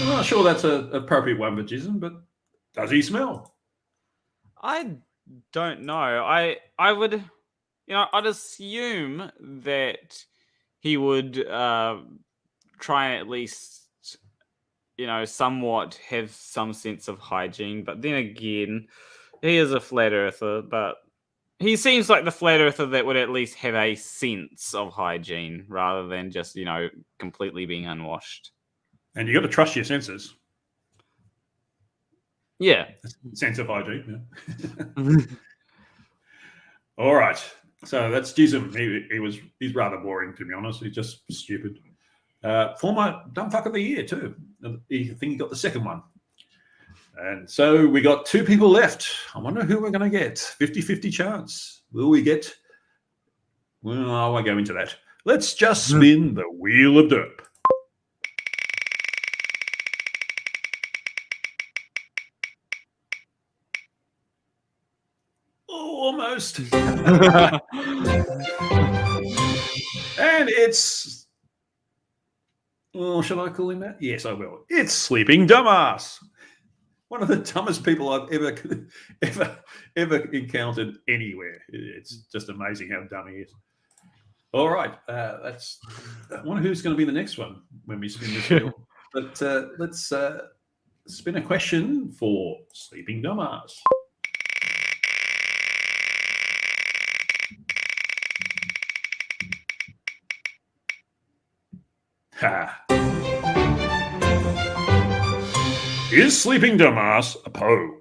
I'm not sure that's an appropriate one for Jism, but does he smell? I don't know. I would, I'd assume that he would try and at least, somewhat have some sense of hygiene. But then again, he is a flat earther, but he seems like the flat earther that would at least have a sense of hygiene rather than just, completely being unwashed. And you got to trust your senses. Yeah. Sense of hygiene. Yeah. All right. So that's Jism. He's rather boring, to be honest. He's just stupid. Former dumb fuck of the year too. I think he got the second one. And so we got 2 people left. I wonder who we're going to get. 50-50 chance. Will we get? Well, I won't go into that. Let's just spin the Wheel of Derp. Almost. And it's... Well, shall I call him that? Yes, I will. It's Sleeping Dumbass. One of the dumbest people I've ever encountered anywhere. It's just amazing how dumb he is. All right. I wonder who's going to be the next one when we spin this wheel. But let's spin a question for Sleeping Dumbass. Ha. Is Sleeping Dumbass a Poe?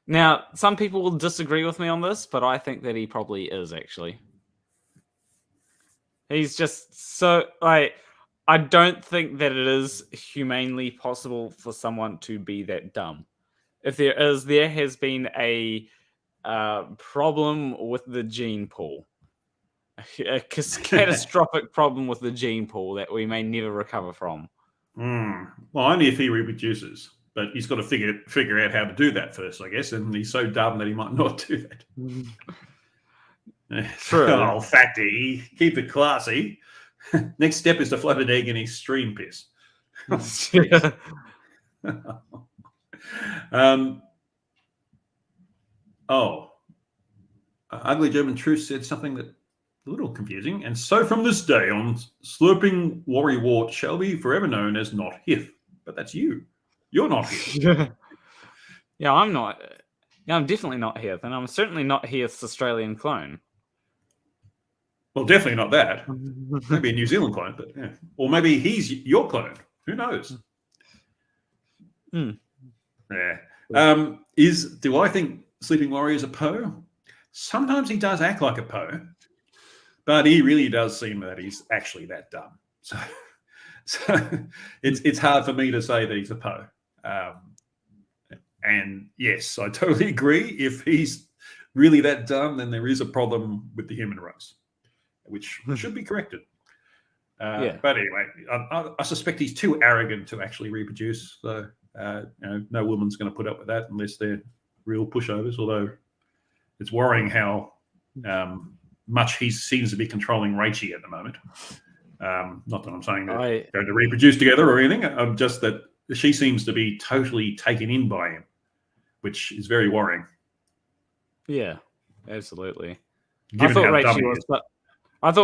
Now, some people will disagree with me on this, but I think that he probably is, actually. He's just so... I don't think that it is humanely possible for someone to be that dumb. If there is, there has been a problem with the gene pool. A catastrophic problem with the gene pool that we may never recover from. Well, only if he reproduces. But he's got to figure out how to do that first, I guess. And he's so dumb that he might not do that. True. Oh, fatty. Keep it classy. Next step is to float an egg in his stream piss. Ugly German Truth said something that a little confusing. And so from this day on, Slurping Worrywart shall be forever known as Not Hith. But that's you. You're not Hith. Yeah, I'm not. Yeah, I'm definitely not Hith. And I'm certainly not Hith's Australian clone. Well, definitely not that. Maybe a New Zealand clone, but yeah. Or maybe he's your clone. Who knows? Yeah. Do I think Sleeping Warrior is a Poe? Sometimes he does act like a Poe, but he really does seem that he's actually that dumb. So it's hard for me to say that he's a Poe. And yes, I totally agree. If he's really that dumb, then there is a problem with the human race, which should be corrected. But anyway, I suspect he's too arrogant to actually reproduce. So no woman's going to put up with that unless they're real pushovers. Although it's worrying how much he seems to be controlling Rachie at the moment. Not that I'm saying they're going to reproduce together or anything. I'm just that she seems to be totally taken in by him, which is very worrying. Yeah, absolutely. I thought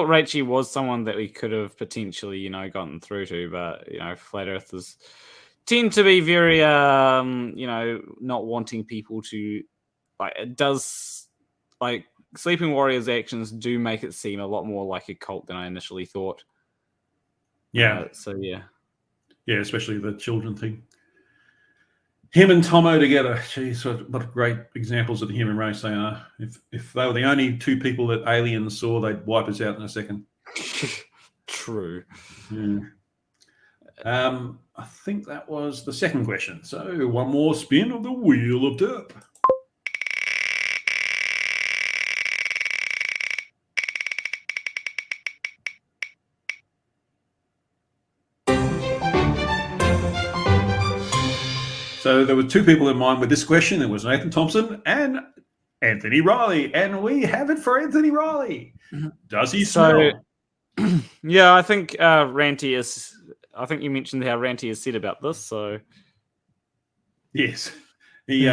Rachie was someone that we could have potentially, gotten through to, but flat earthers tend to be very, not wanting people to it does Sleeping Warrior's actions do make it seem a lot more like a cult than I initially thought. Yeah. Yeah, especially the children thing. Him and Tomo together, geez, what great examples of the human race they are. If they were the only 2 people that aliens saw, they'd wipe us out in a second. True. Yeah. I think that was the second question. So one more spin of the Wheel of Derp. So there were two people in mind with this question. There was Nathan Thompson and Anthony Riley. And we have it for Anthony Riley. Does he smell? Yeah, I think Ranty is... I think you mentioned how Ranty has said about this, so... Yes. He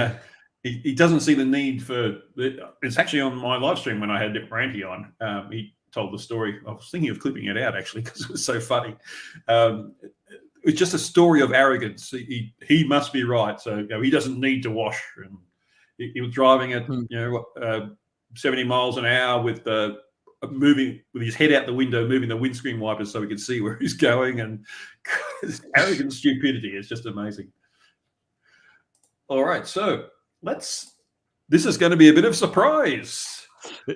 doesn't see the need for... It's actually on my live stream when I had Ranty on. He told the story. I was thinking of clipping it out, actually, because it was so funny. It's just a story of arrogance. He must be right, so he doesn't need to wash. And he was driving at 70 miles an hour with moving with his head out the window, moving the windscreen wipers so he could see where he's going. And arrogant stupidity is just amazing. All right, so this is going to be a bit of surprise.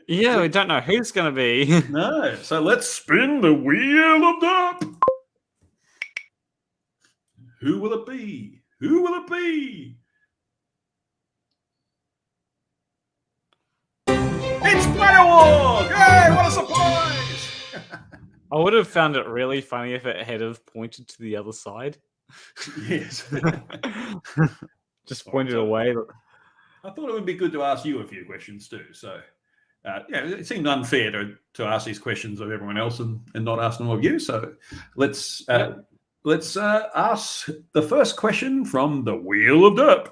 Yeah, we don't know who's going to be. No, so let's spin the Wheel of Derp. Who will it be? Who will it be? It's Planarwalk! Hey, what a surprise! I would have found it really funny if it had have pointed to the other side. Yes. Just pointed away. I thought it would be good to ask you a few questions too. So, it seemed unfair to ask these questions of everyone else and not ask them of you. So, let's ask the first question from the Wheel of Derp.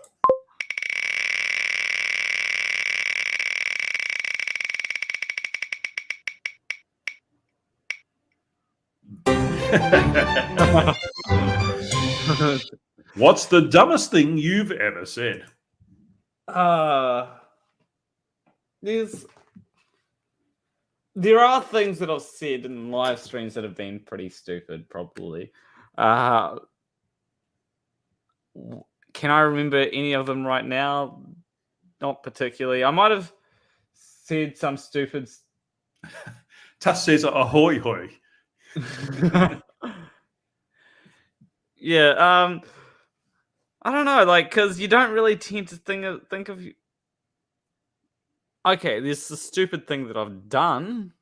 What's the dumbest thing you've ever said? There are things that I've said in live streams that have been pretty stupid, probably. Can I remember any of them right now? Not particularly. I might have said some stupid... Tuss says ahoy hoy. Yeah, I don't know, because you don't really tend to think of... Okay, this is a stupid thing that I've done.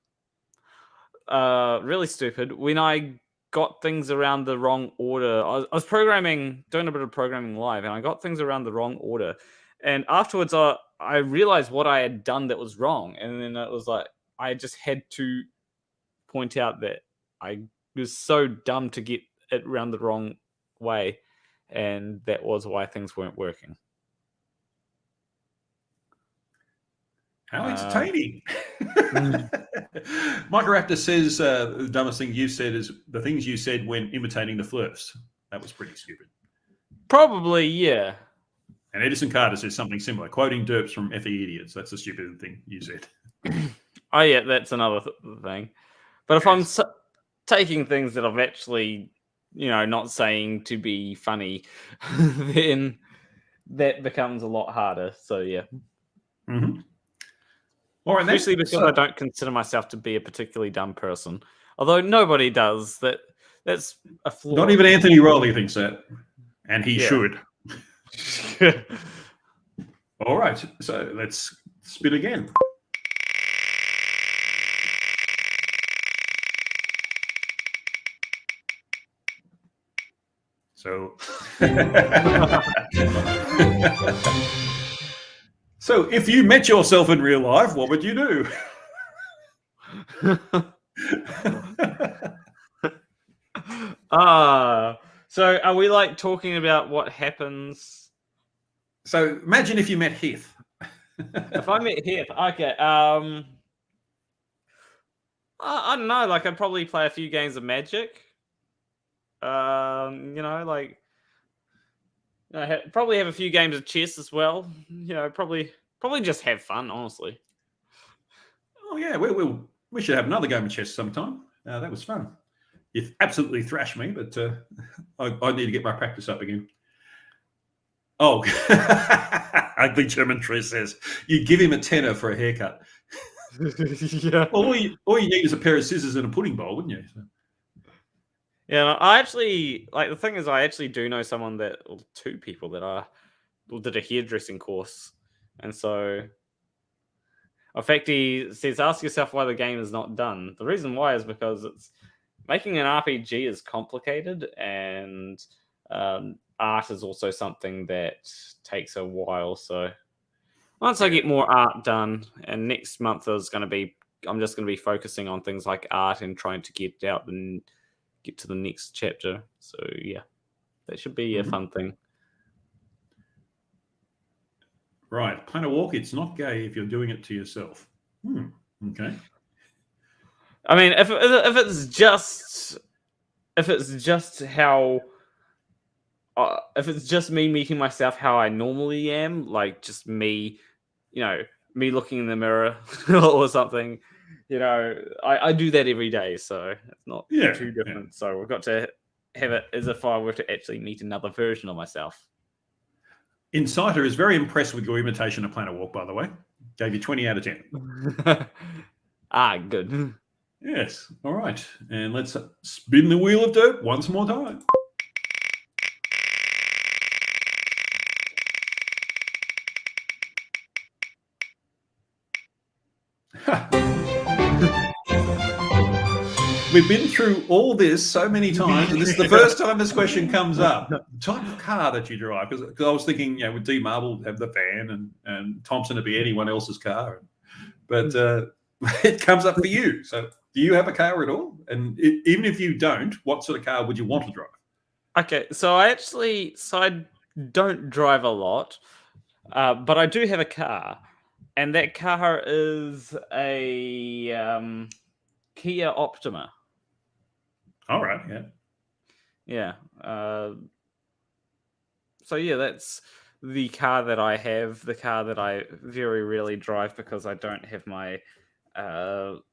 Really stupid. When I got things around the wrong order, I was doing a bit of programming live, and I got things around the wrong order. And afterwards, I realized what I had done that was wrong. And then it was like, I just had to point out that I was so dumb to get it around the wrong way. And that was why things weren't working. How entertaining. Micro Raptor says the dumbest thing you've said is the things you said when imitating the Flurfs. That was pretty stupid. Probably, yeah. And Edison Carter says something similar, quoting derps from FE Idiots. That's the stupid thing you said. Oh, yeah, that's another thing. But if I'm taking things that I've actually, not saying to be funny, then that becomes a lot harder. So, yeah. Mm-hmm. All right, especially because I don't consider myself to be a particularly dumb person. Although nobody does. That's a flaw. Not even Anthony Riley thinks that. And he should. All right, so let's spin again. So, so if you met yourself in real life, what would you do? So are we talking about what happens? So imagine if you met Heath. If I met Heath, okay. I don't know. I'd probably play a few games of Magic. Probably have a few games of chess as well. Probably just have fun, honestly. Oh yeah, we should have another game of chess sometime. That was fun. You absolutely thrashed me, but I need to get my practice up again. Oh, Ugly German Tree says you give him a tenner for a haircut. Yeah. All you need is a pair of scissors and a pudding bowl, wouldn't you? So. Yeah, I actually the thing is, I actually do know two people that did a hairdressing course, and so. In fact, he says, ask yourself why the game is not done. The reason why is because making an RPG is complicated, and Art is also something that takes a while. So once I get more art done, and next month I'm just going to be focusing on things like art and trying to get out and get to the next chapter. So yeah, that should be a fun thing. Right, Planarwalk. It's not gay if you're doing it to yourself. Okay. I mean, if it's just how. If it's just me meeting myself how I normally am, like just me, me looking in the mirror or something, I do that every day, so it's not too different. Yeah. So we've got to have it as if I were to actually meet another version of myself. Insider is very impressed with your imitation of Planarwalk, by the way. Gave you 20 out of 10. Good. Yes. All right. And let's spin the Wheel of Derp once more time. We've been through all this so many times, and this is the first time this question comes up. The type of car that you drive, because I was thinking, with D Marble have the van, and Thompson would be anyone else's car, but it comes up for you. So, do you have a car at all? And even if you don't, what sort of car would you want to drive? Okay, so I don't drive a lot, but I do have a car, and that car is a Kia Optima. All right, yeah. So yeah, that's the car that I have. The car that I very rarely drive because I don't have my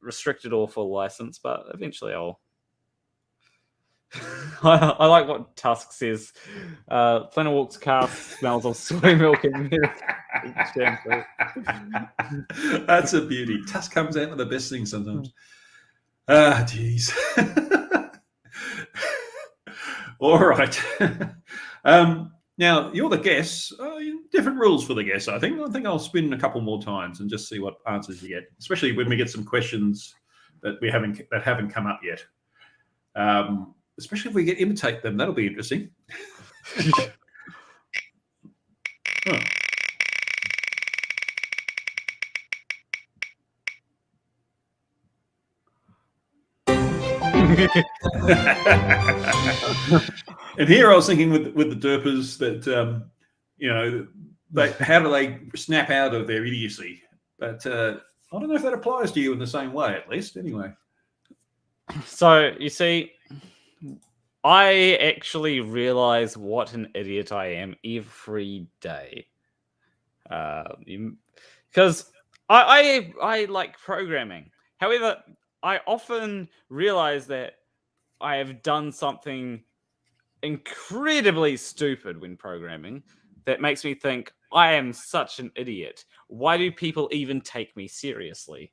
restricted or full license. But eventually, I'll. I like what Tusk says. Planarwalk's car smells of soy milk and shampoo. That's a beauty. Tusk comes out with the best things sometimes. Geez. All right. Now, you're the guest. Different rules for the guests, I think. I think I'll spin a couple more times and just see what answers you get, especially when we get some questions that haven't come up yet. Especially if we get imitate them. That'll be interesting. Oh. And here I was thinking with the derpers that how do they snap out of their idiocy? But I don't know if that applies to you in the same way, at least. Anyway. So you see, I actually realize what an idiot I am every day, because I like programming. However, I often realize that I have done something incredibly stupid when programming that makes me think I am such an idiot. Why do people even take me seriously?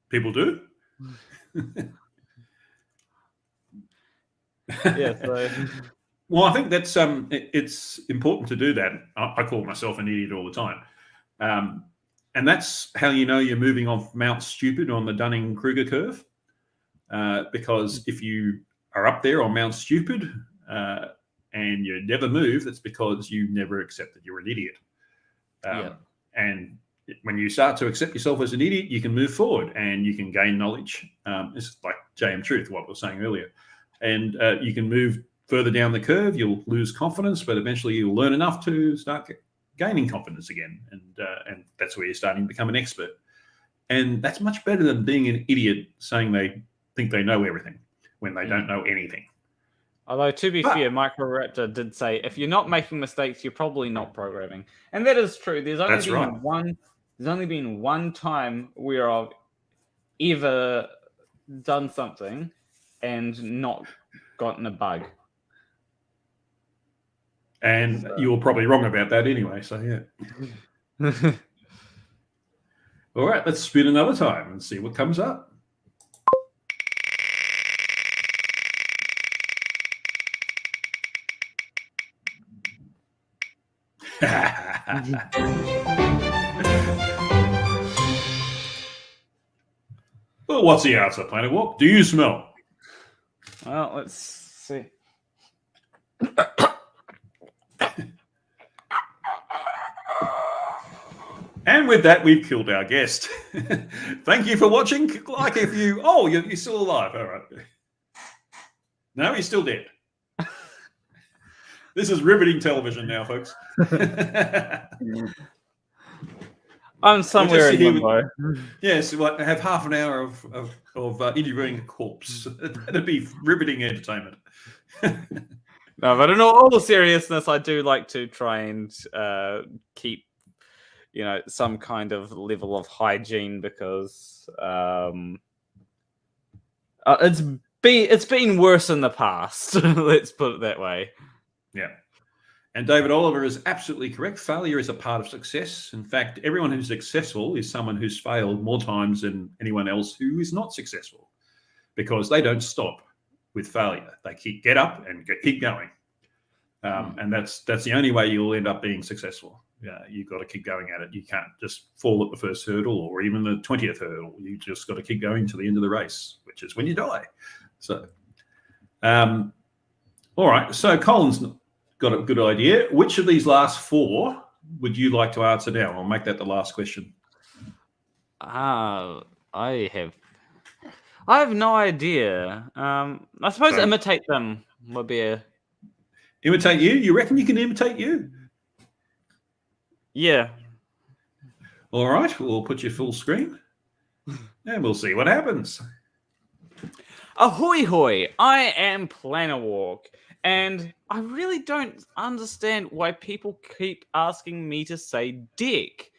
People do. Yeah. So. Well, I think that's it's important to do that. I call myself an idiot all the time. And that's how you know you're moving off Mount Stupid on the Dunning-Kruger curve. Because if you are up there on Mount Stupid and you never move, that's because you never accepted you're an idiot. And when you start to accept yourself as an idiot, you can move forward and you can gain knowledge. It's like JM Truth, what we were saying earlier. And you can move further down the curve. You'll lose confidence, but eventually you'll learn enough to start gaining confidence again, and that's where you're starting to become an expert. And that's much better than being an idiot saying they think they know everything when they don't know anything. Although, to be fair, Microraptor did say, if you're not making mistakes, you're probably not programming. And that is true. There's only been one time where I've ever done something and not gotten a bug. And you were probably wrong about that anyway, so yeah. All right, let's spin another time and see what comes up. Well, what's the answer, Planarwalk? Do you smell? Well, let's see. And with that, we've killed our guest. Thank you for watching. Like if you... Oh, you're still alive. All right. No, he's still dead. This is riveting television now, folks. I'm somewhere in limbo. Yes, I have half an hour of interviewing a corpse. That'd be riveting entertainment. No, but in all seriousness, I do like to try and keep, some kind of level of hygiene because it's been worse in the past. Let's put it that way. Yeah. And David Oliver is absolutely correct. Failure is a part of success. In fact, everyone who's successful is someone who's failed more times than anyone else who is not successful, because they don't stop with failure. They get up and keep going. And that's the only way you'll end up being successful. Yeah, you've got to keep going at it. You can't just fall at the first hurdle or even the 20th hurdle. You just got to keep going to the end of the race, which is when you die. So, all right. So Colin's got a good idea. Which of these last four would you like to answer now? I'll make that the last question. I have no idea. I suppose imitate them would be a... Imitate you? You reckon you can imitate you? Yeah. All right. We'll put you full screen and we'll see what happens. Ahoy hoy! I am Planarwalk. And I really don't understand why people keep asking me to say dick.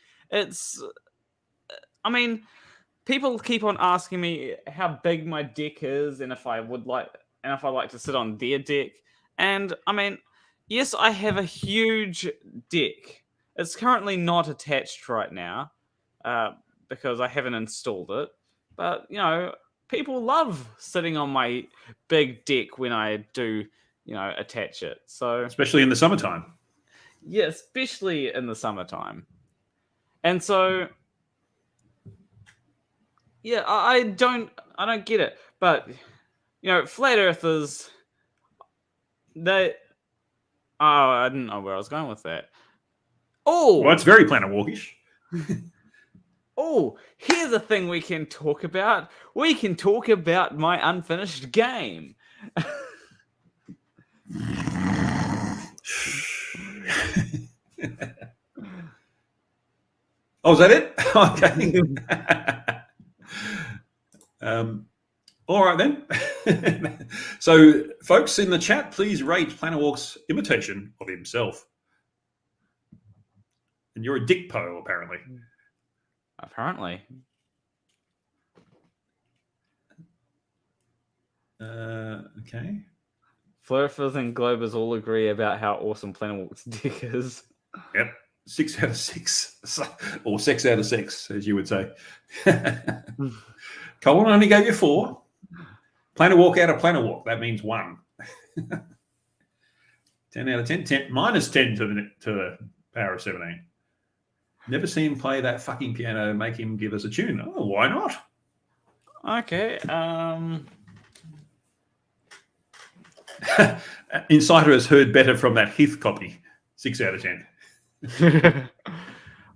People keep on asking me how big my dick is and if I like to sit on their dick. And yes, I have a huge dick. It's currently not attached right now because I haven't installed it. But, people love sitting on my big dick when I do... attach it. So especially in the summertime. Yeah, especially in the summertime. And so yeah, I don't get it. But flat earthers, I didn't know where I was going with that. Oh, well, it's very Planarwalkish. Oh, here's a thing we can talk about. We can talk about my unfinished game. Oh, is that it? Okay. All right then. So, folks in the chat, please rate Planarwalk's imitation of himself. And you're a dick po, apparently. Apparently. Okay. Flurfers and Globers all agree about how awesome Planarwalk's dick is. Yep. 6 out of 6. Or 6 out of 6, as you would say. Colin only gave you 4. Planarwalk out of Planarwalk. That means 1. 10 out of 10. 10 minus 10 to the power of 17. Never see him play that fucking piano, make him give us a tune. Oh, why not? Okay. Insider has heard better from that Heath copy. 6 out of 10.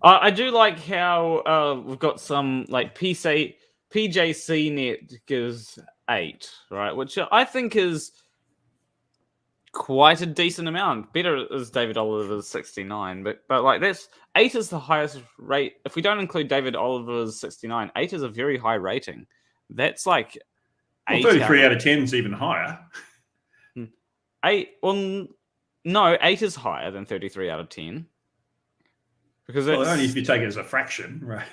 I do like how we've got some like PJC net gives 8, right? Which I think is quite a decent amount. Better as David Oliver's 69, but like that's 8 is the highest rate. If we don't include David Oliver's 69, 8 is a very high rating. That's like 8 33 out of 10 is even higher. 8. Well, no, 8 is higher than 33 out of 10. Because only if you take it as a fraction, right?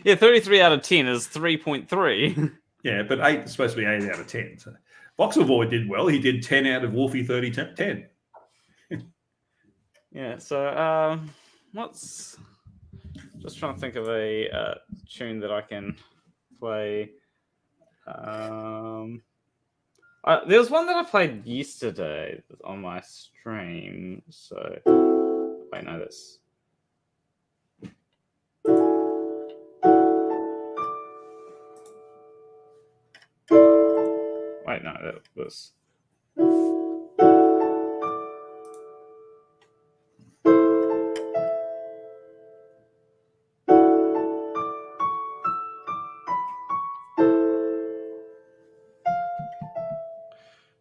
Yeah, 33 out of 10 is 3.3. Yeah, but 8 is supposed to be 8 out of 10. So Boxerboy did well. He did 10 out of Wolfie 30 10. Yeah, so what's... Just trying to think of a tune that I can play. There was one that I played yesterday on my stream. So, wait, no, this. Wait, no, that was.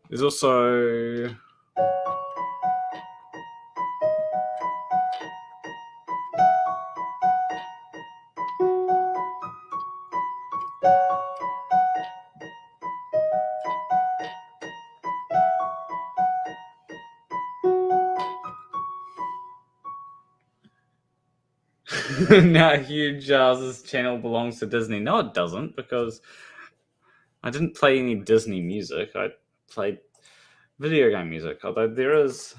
There's also now Hugh Giles' channel belongs to Disney. No, it doesn't, because I didn't play any Disney music. I played video game music, although there is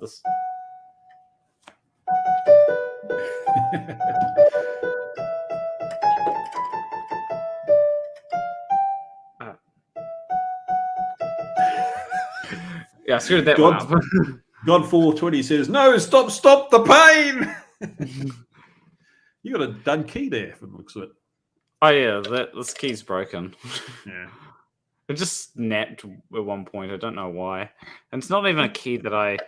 this. Yeah, I screwed that one up. God420 says, "No, stop the pain." You got a dud key there from the looks of it. Oh yeah, this key's broken. Yeah. It just snapped at one point. I don't know why. And it's not even a key that I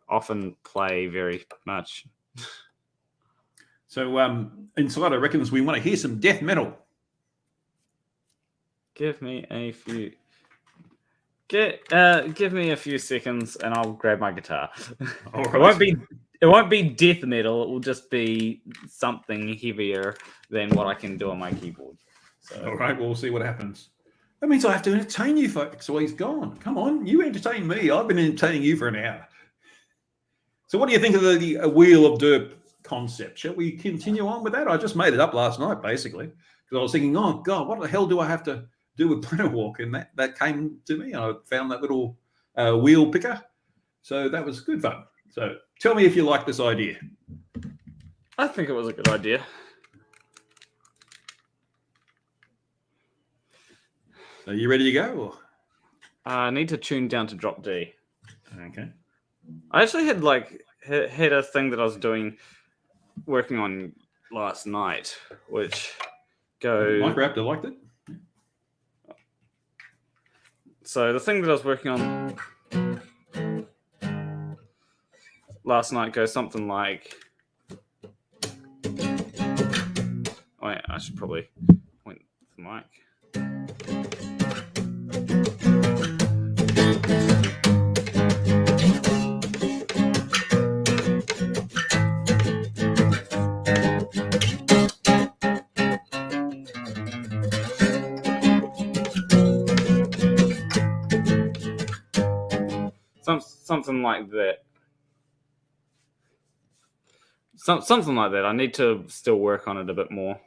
often play very much. So Insider reckons we want to hear some death metal. Give me a few. Give me a few seconds, and I'll grab my guitar. All right. It won't be death metal. It will just be something heavier than what I can do on my keyboard. So. All right, we'll see what happens. That means I have to entertain you folks while he's gone. Come on, you entertain me. I've been entertaining you for an hour. So what do you think of the Wheel of Derp concept? Shall we continue on with that? I just made it up last night, basically, because I was thinking, oh, God, what the hell do I have to do with Planarwalk? And that came to me. I found that little wheel picker. So that was good fun. So tell me if you like this idea. I think it was a good idea. Are you ready to go? Or? I need to tune down to drop D. Okay. I actually had had a thing that I was working on last night, which Mike Raptor liked it. So the thing that I was working on last night goes something like. Oh yeah, I should probably point the mic. Something like that. Something like that. I need to still work on it a bit more.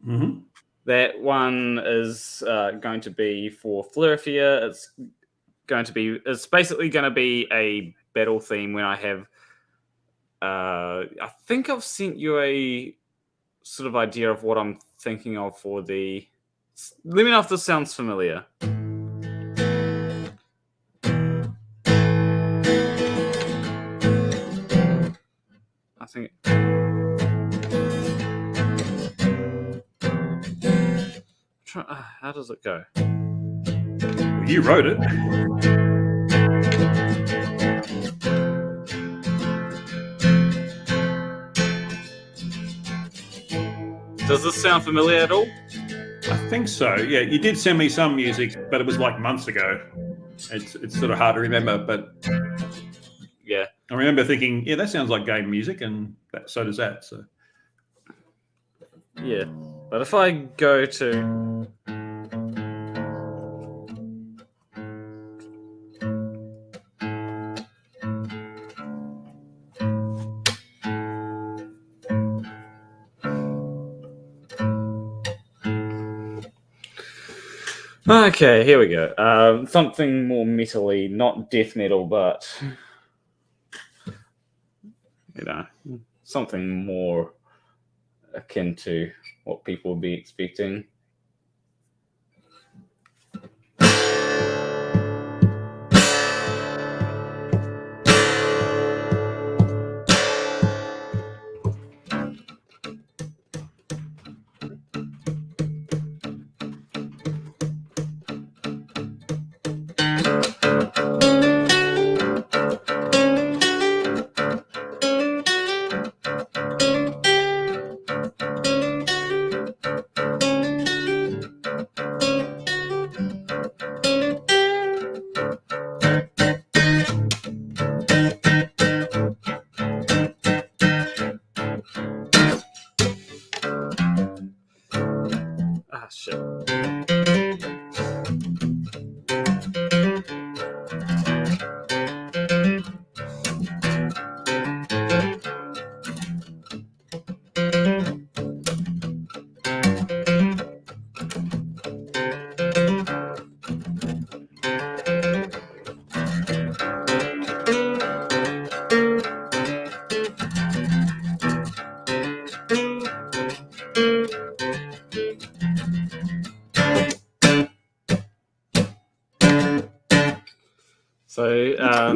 Mm-hmm. That one is going to be for Flurfia. It's basically going to be a battle theme when I have. I think I've sent you a sort of idea of what I'm thinking of for the. Let me know if this sounds familiar. I think. How does it go? Well, you wrote it. Does this sound familiar at all? I think so. Yeah, you did send me some music, but it was like months ago. It's sort of hard to remember, but yeah, I remember thinking, yeah, that sounds like game music, and so does that. So yeah, but if I go to okay, here we go. Something more metal-y, not death metal, but something more akin to what people would be expecting.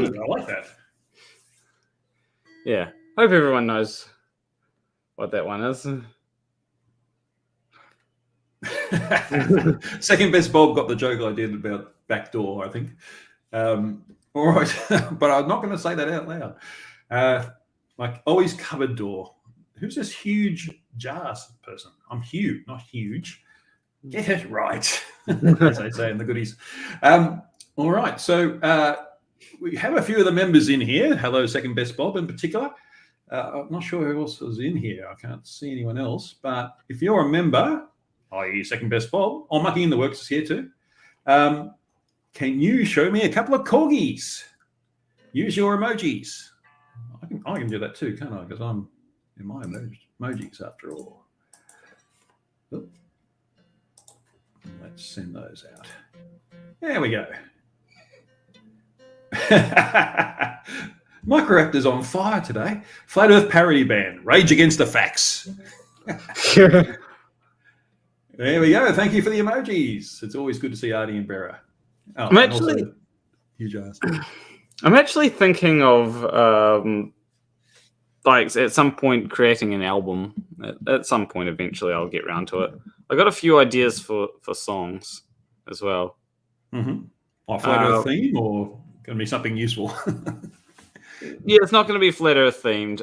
Good. I like that. Yeah. Hope everyone knows what that one is. Second best Bob got the joke I did about backdoor, I think. All right, but I'm not going to say that out loud. Like always cupboard door. Who's this huge jars person? I'm Hugh, not huge. Get it right, as they say in the goodies. All right, so we have a few of the members in here. Hello, second best Bob in particular. I'm not sure who else is in here. I can't see anyone else. But if you're a member, i.e. second best Bob, or Mucky in the Works is here too. Can you show me a couple of corgis? Use your emojis. I can do that too, can't I? Because I'm in my emojis after all. Oop. Let's send those out. There we go. Microraptor's on fire today. Flat Earth parody band, Rage Against the Facts. There we go. Thank you for the emojis. It's always good to see Artie and Vera. Oh, I'm actually huge ass. I'm actually thinking of like at some point creating an album. At some point, eventually, I'll get around to it. I got a few ideas for songs as well. Mm-hmm. Like Flat Earth theme, or going to be something useful? Yeah, it's not going to be Flat Earth themed.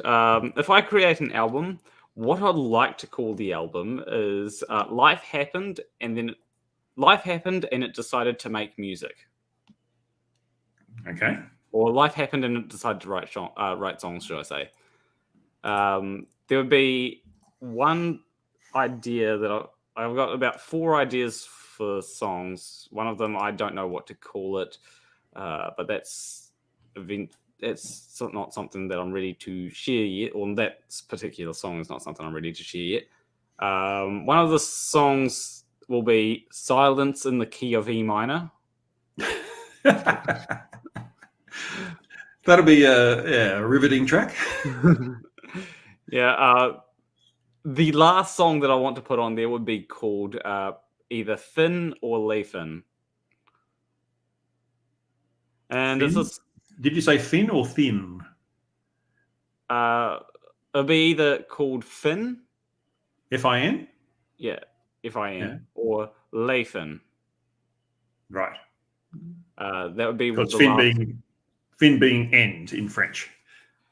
If I create an album, what I'd like to call the album is Life Happened, and it decided to make music. Okay. Or Life Happened and it decided to write songs, should I say. There would be one idea that I've got about 4 ideas for songs. One of them, I don't know what to call it, but that's not something that I'm ready to share yet, or that particular song is not something I'm ready to share yet. One of the songs will be Silence in the Key of E minor. That'll be a riveting track. Yeah. The last song that I want to put on there would be called either Thin or Leafin. And Thin? Did you say thin or thin? It'll be either called Fin. F-I-N? Yeah, F-I-N. Yeah. Or Leafin. Right. That would be because the Fin being end in French,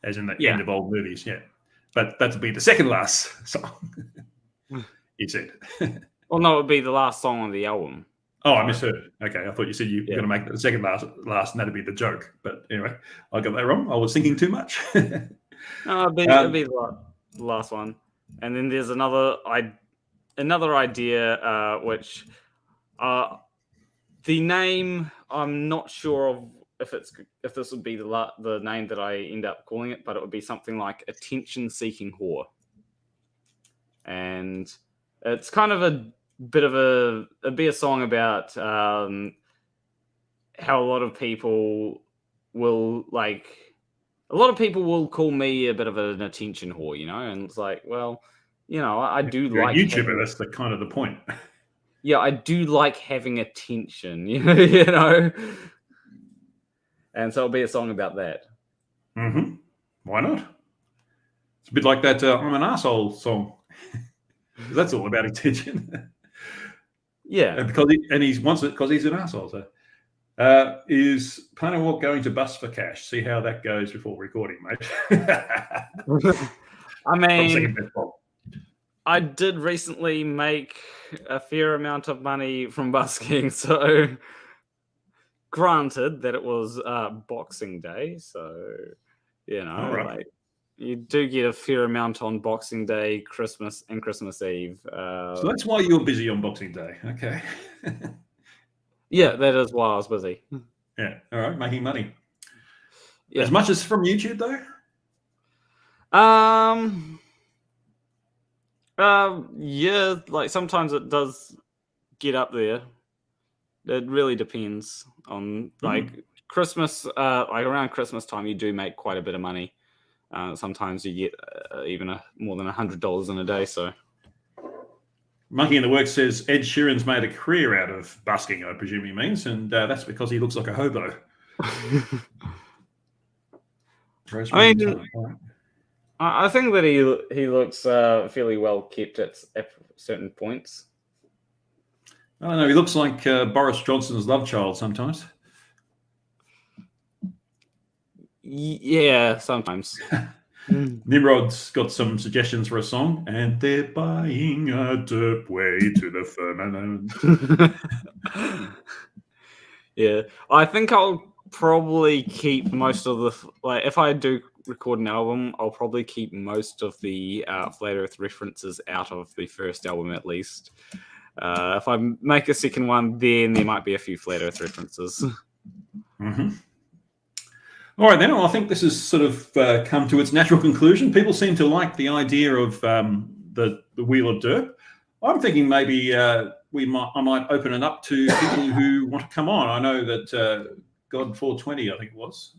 as in the end of old movies. Yeah, but that would be the second last song. You said. Well, no, it would be the last song on the album. Oh, I misheard. Okay, I thought you said you were going to make the second last, and that'd be the joke. But anyway, I got that wrong. I was thinking too much. No, it'd be the last one, and then there's another idea, which the name I'm not sure of if this would be the name that I end up calling it, but it would be something like Attention-Seeking Whore, and it's kind of a bit of it'd be a song about how a lot of people will call me a bit of an attention whore, and it's like, well, I do You're like a YouTuber. That's the kind of the point. Yeah, I do like having attention, you know. And so it'll be a song about that. Mm-hmm. Why not? It's a bit like that I'm an Arsehole song. That's all about attention. Yeah. And he wants it because he's an arsehole. So, is Planarwalk going to bust for cash? See how that goes before recording, mate. I mean, I did recently make a fair amount of money from busking, so granted that it was Boxing Day, so right. You do get a fair amount on Boxing Day, Christmas, and Christmas Eve. So that's why you're busy on Boxing Day. Okay. Yeah, that is why I was busy. Yeah. All right. Making money. Yeah. As much as from YouTube, though? Yeah, like sometimes it does get up there. It really depends on Christmas, like around Christmas time, you do make quite a bit of money. Sometimes you get even more than $100 in a day. So, Monkey in the Works says Ed Sheeran's made a career out of busking, I presume he means, and that's because he looks like a hobo. Rosemary mean, Tart, all right. I think that he looks fairly well kept at certain points. I don't know. He looks like Boris Johnson's love child sometimes. Yeah, sometimes. Nimrod's got some suggestions for a song, and they're buying a derp way to the firmament. Yeah, I think I'll probably keep most of the if I do record an album, I'll probably keep most of the Flat Earth references out of the first album at least. If I make a second one, then there might be a few Flat Earth references. Mm-hmm. All right, then. I think this has sort of come to its natural conclusion. People seem to like the idea of the Wheel of Derp. I'm thinking maybe I might open it up to people who want to come on. I know that God 420, I think it was,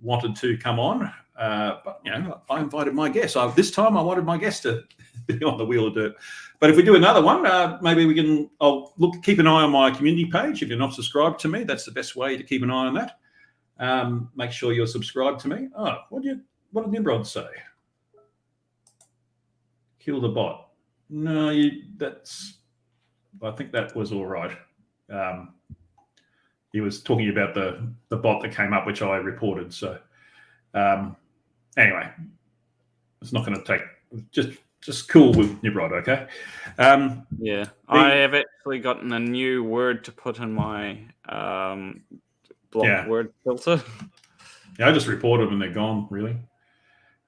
wanted to come on, but I invited my guest. This time I wanted my guest to be on the Wheel of Derp. But if we do another one, maybe we can. I'll keep an eye on my community page. If you're not subscribed to me, that's the best way to keep an eye on that. Make sure you're subscribed to me. Oh, what did Nimrod say? Kill the bot. No, I think that was all right. He was talking about the bot that came up, which I reported. So anyway, it's not going to take just cool with Nimrod, okay? Yeah, I have actually gotten a new word to put in my block word filter. Yeah, I just report them and they're gone, really.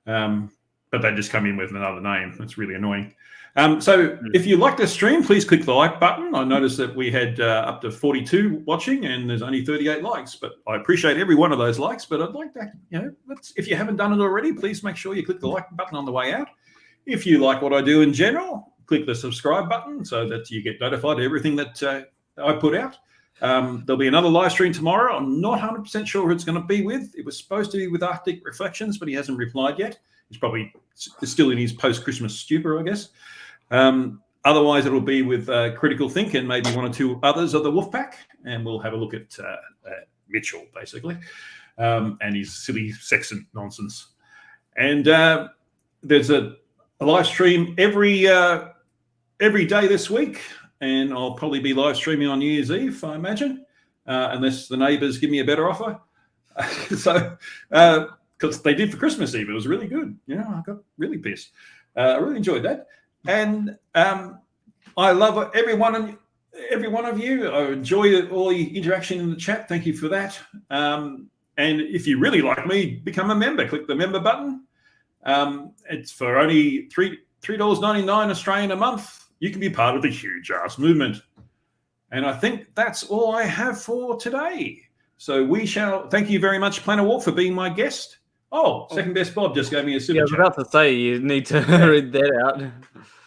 But they just come in with another name. It's really annoying. So if you like this stream, please click the like button. I noticed that we had up to 42 watching and there's only 38 likes, but I appreciate every one of those likes. But I'd like that, if you haven't done it already, please make sure you click the like button on the way out. If you like what I do in general, click the subscribe button so that you get notified of everything that I put out. There'll be another live stream tomorrow. I'm not 100% sure who it's going to be with. It was supposed to be with Arctic Reflections, but he hasn't replied yet. He's probably still in his post-Christmas stupor, I guess. Otherwise, it'll be with Critical Think and maybe one or two others of the Wolfpack, and we'll have a look at Mitchell, basically, and his silly Saxon nonsense. And there's a live stream every day this week, and I'll probably be live streaming on New Year's Eve, I imagine, unless the neighbours give me a better offer. So, because they did for Christmas Eve, it was really good. I got really pissed. I really enjoyed that, and I love every one of you. I enjoy all the interaction in the chat. Thank you for that. And if you really like me, become a member. Click the member button. It's for only $3.99 Australian a month. You can be part of the huge ass movement. And I think that's all I have for today. So we shall thank you very much, Planarwalk, for being my guest. Oh, Second Best Bob just gave me a super chat. I was about to say you need to read that out.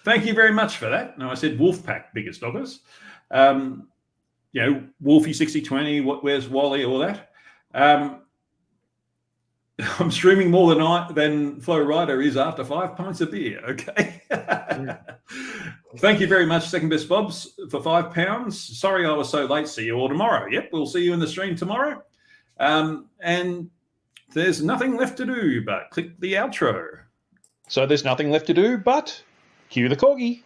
Thank you very much for that. No, I said Wolfpack biggest doggers. Wolfie 6020, where's Wally, all that. I'm streaming more than Flo Rider is after 5 pints of beer. Okay. Thank you very much, Second Best Bobs, for £5. Sorry I was so late. See you all tomorrow. Yep, we'll see you in the stream tomorrow. And there's nothing left to do but click the outro. So there's nothing left to do but cue the corgi.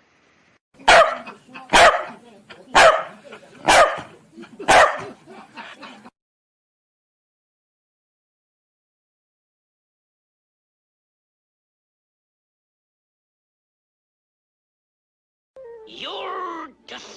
You're just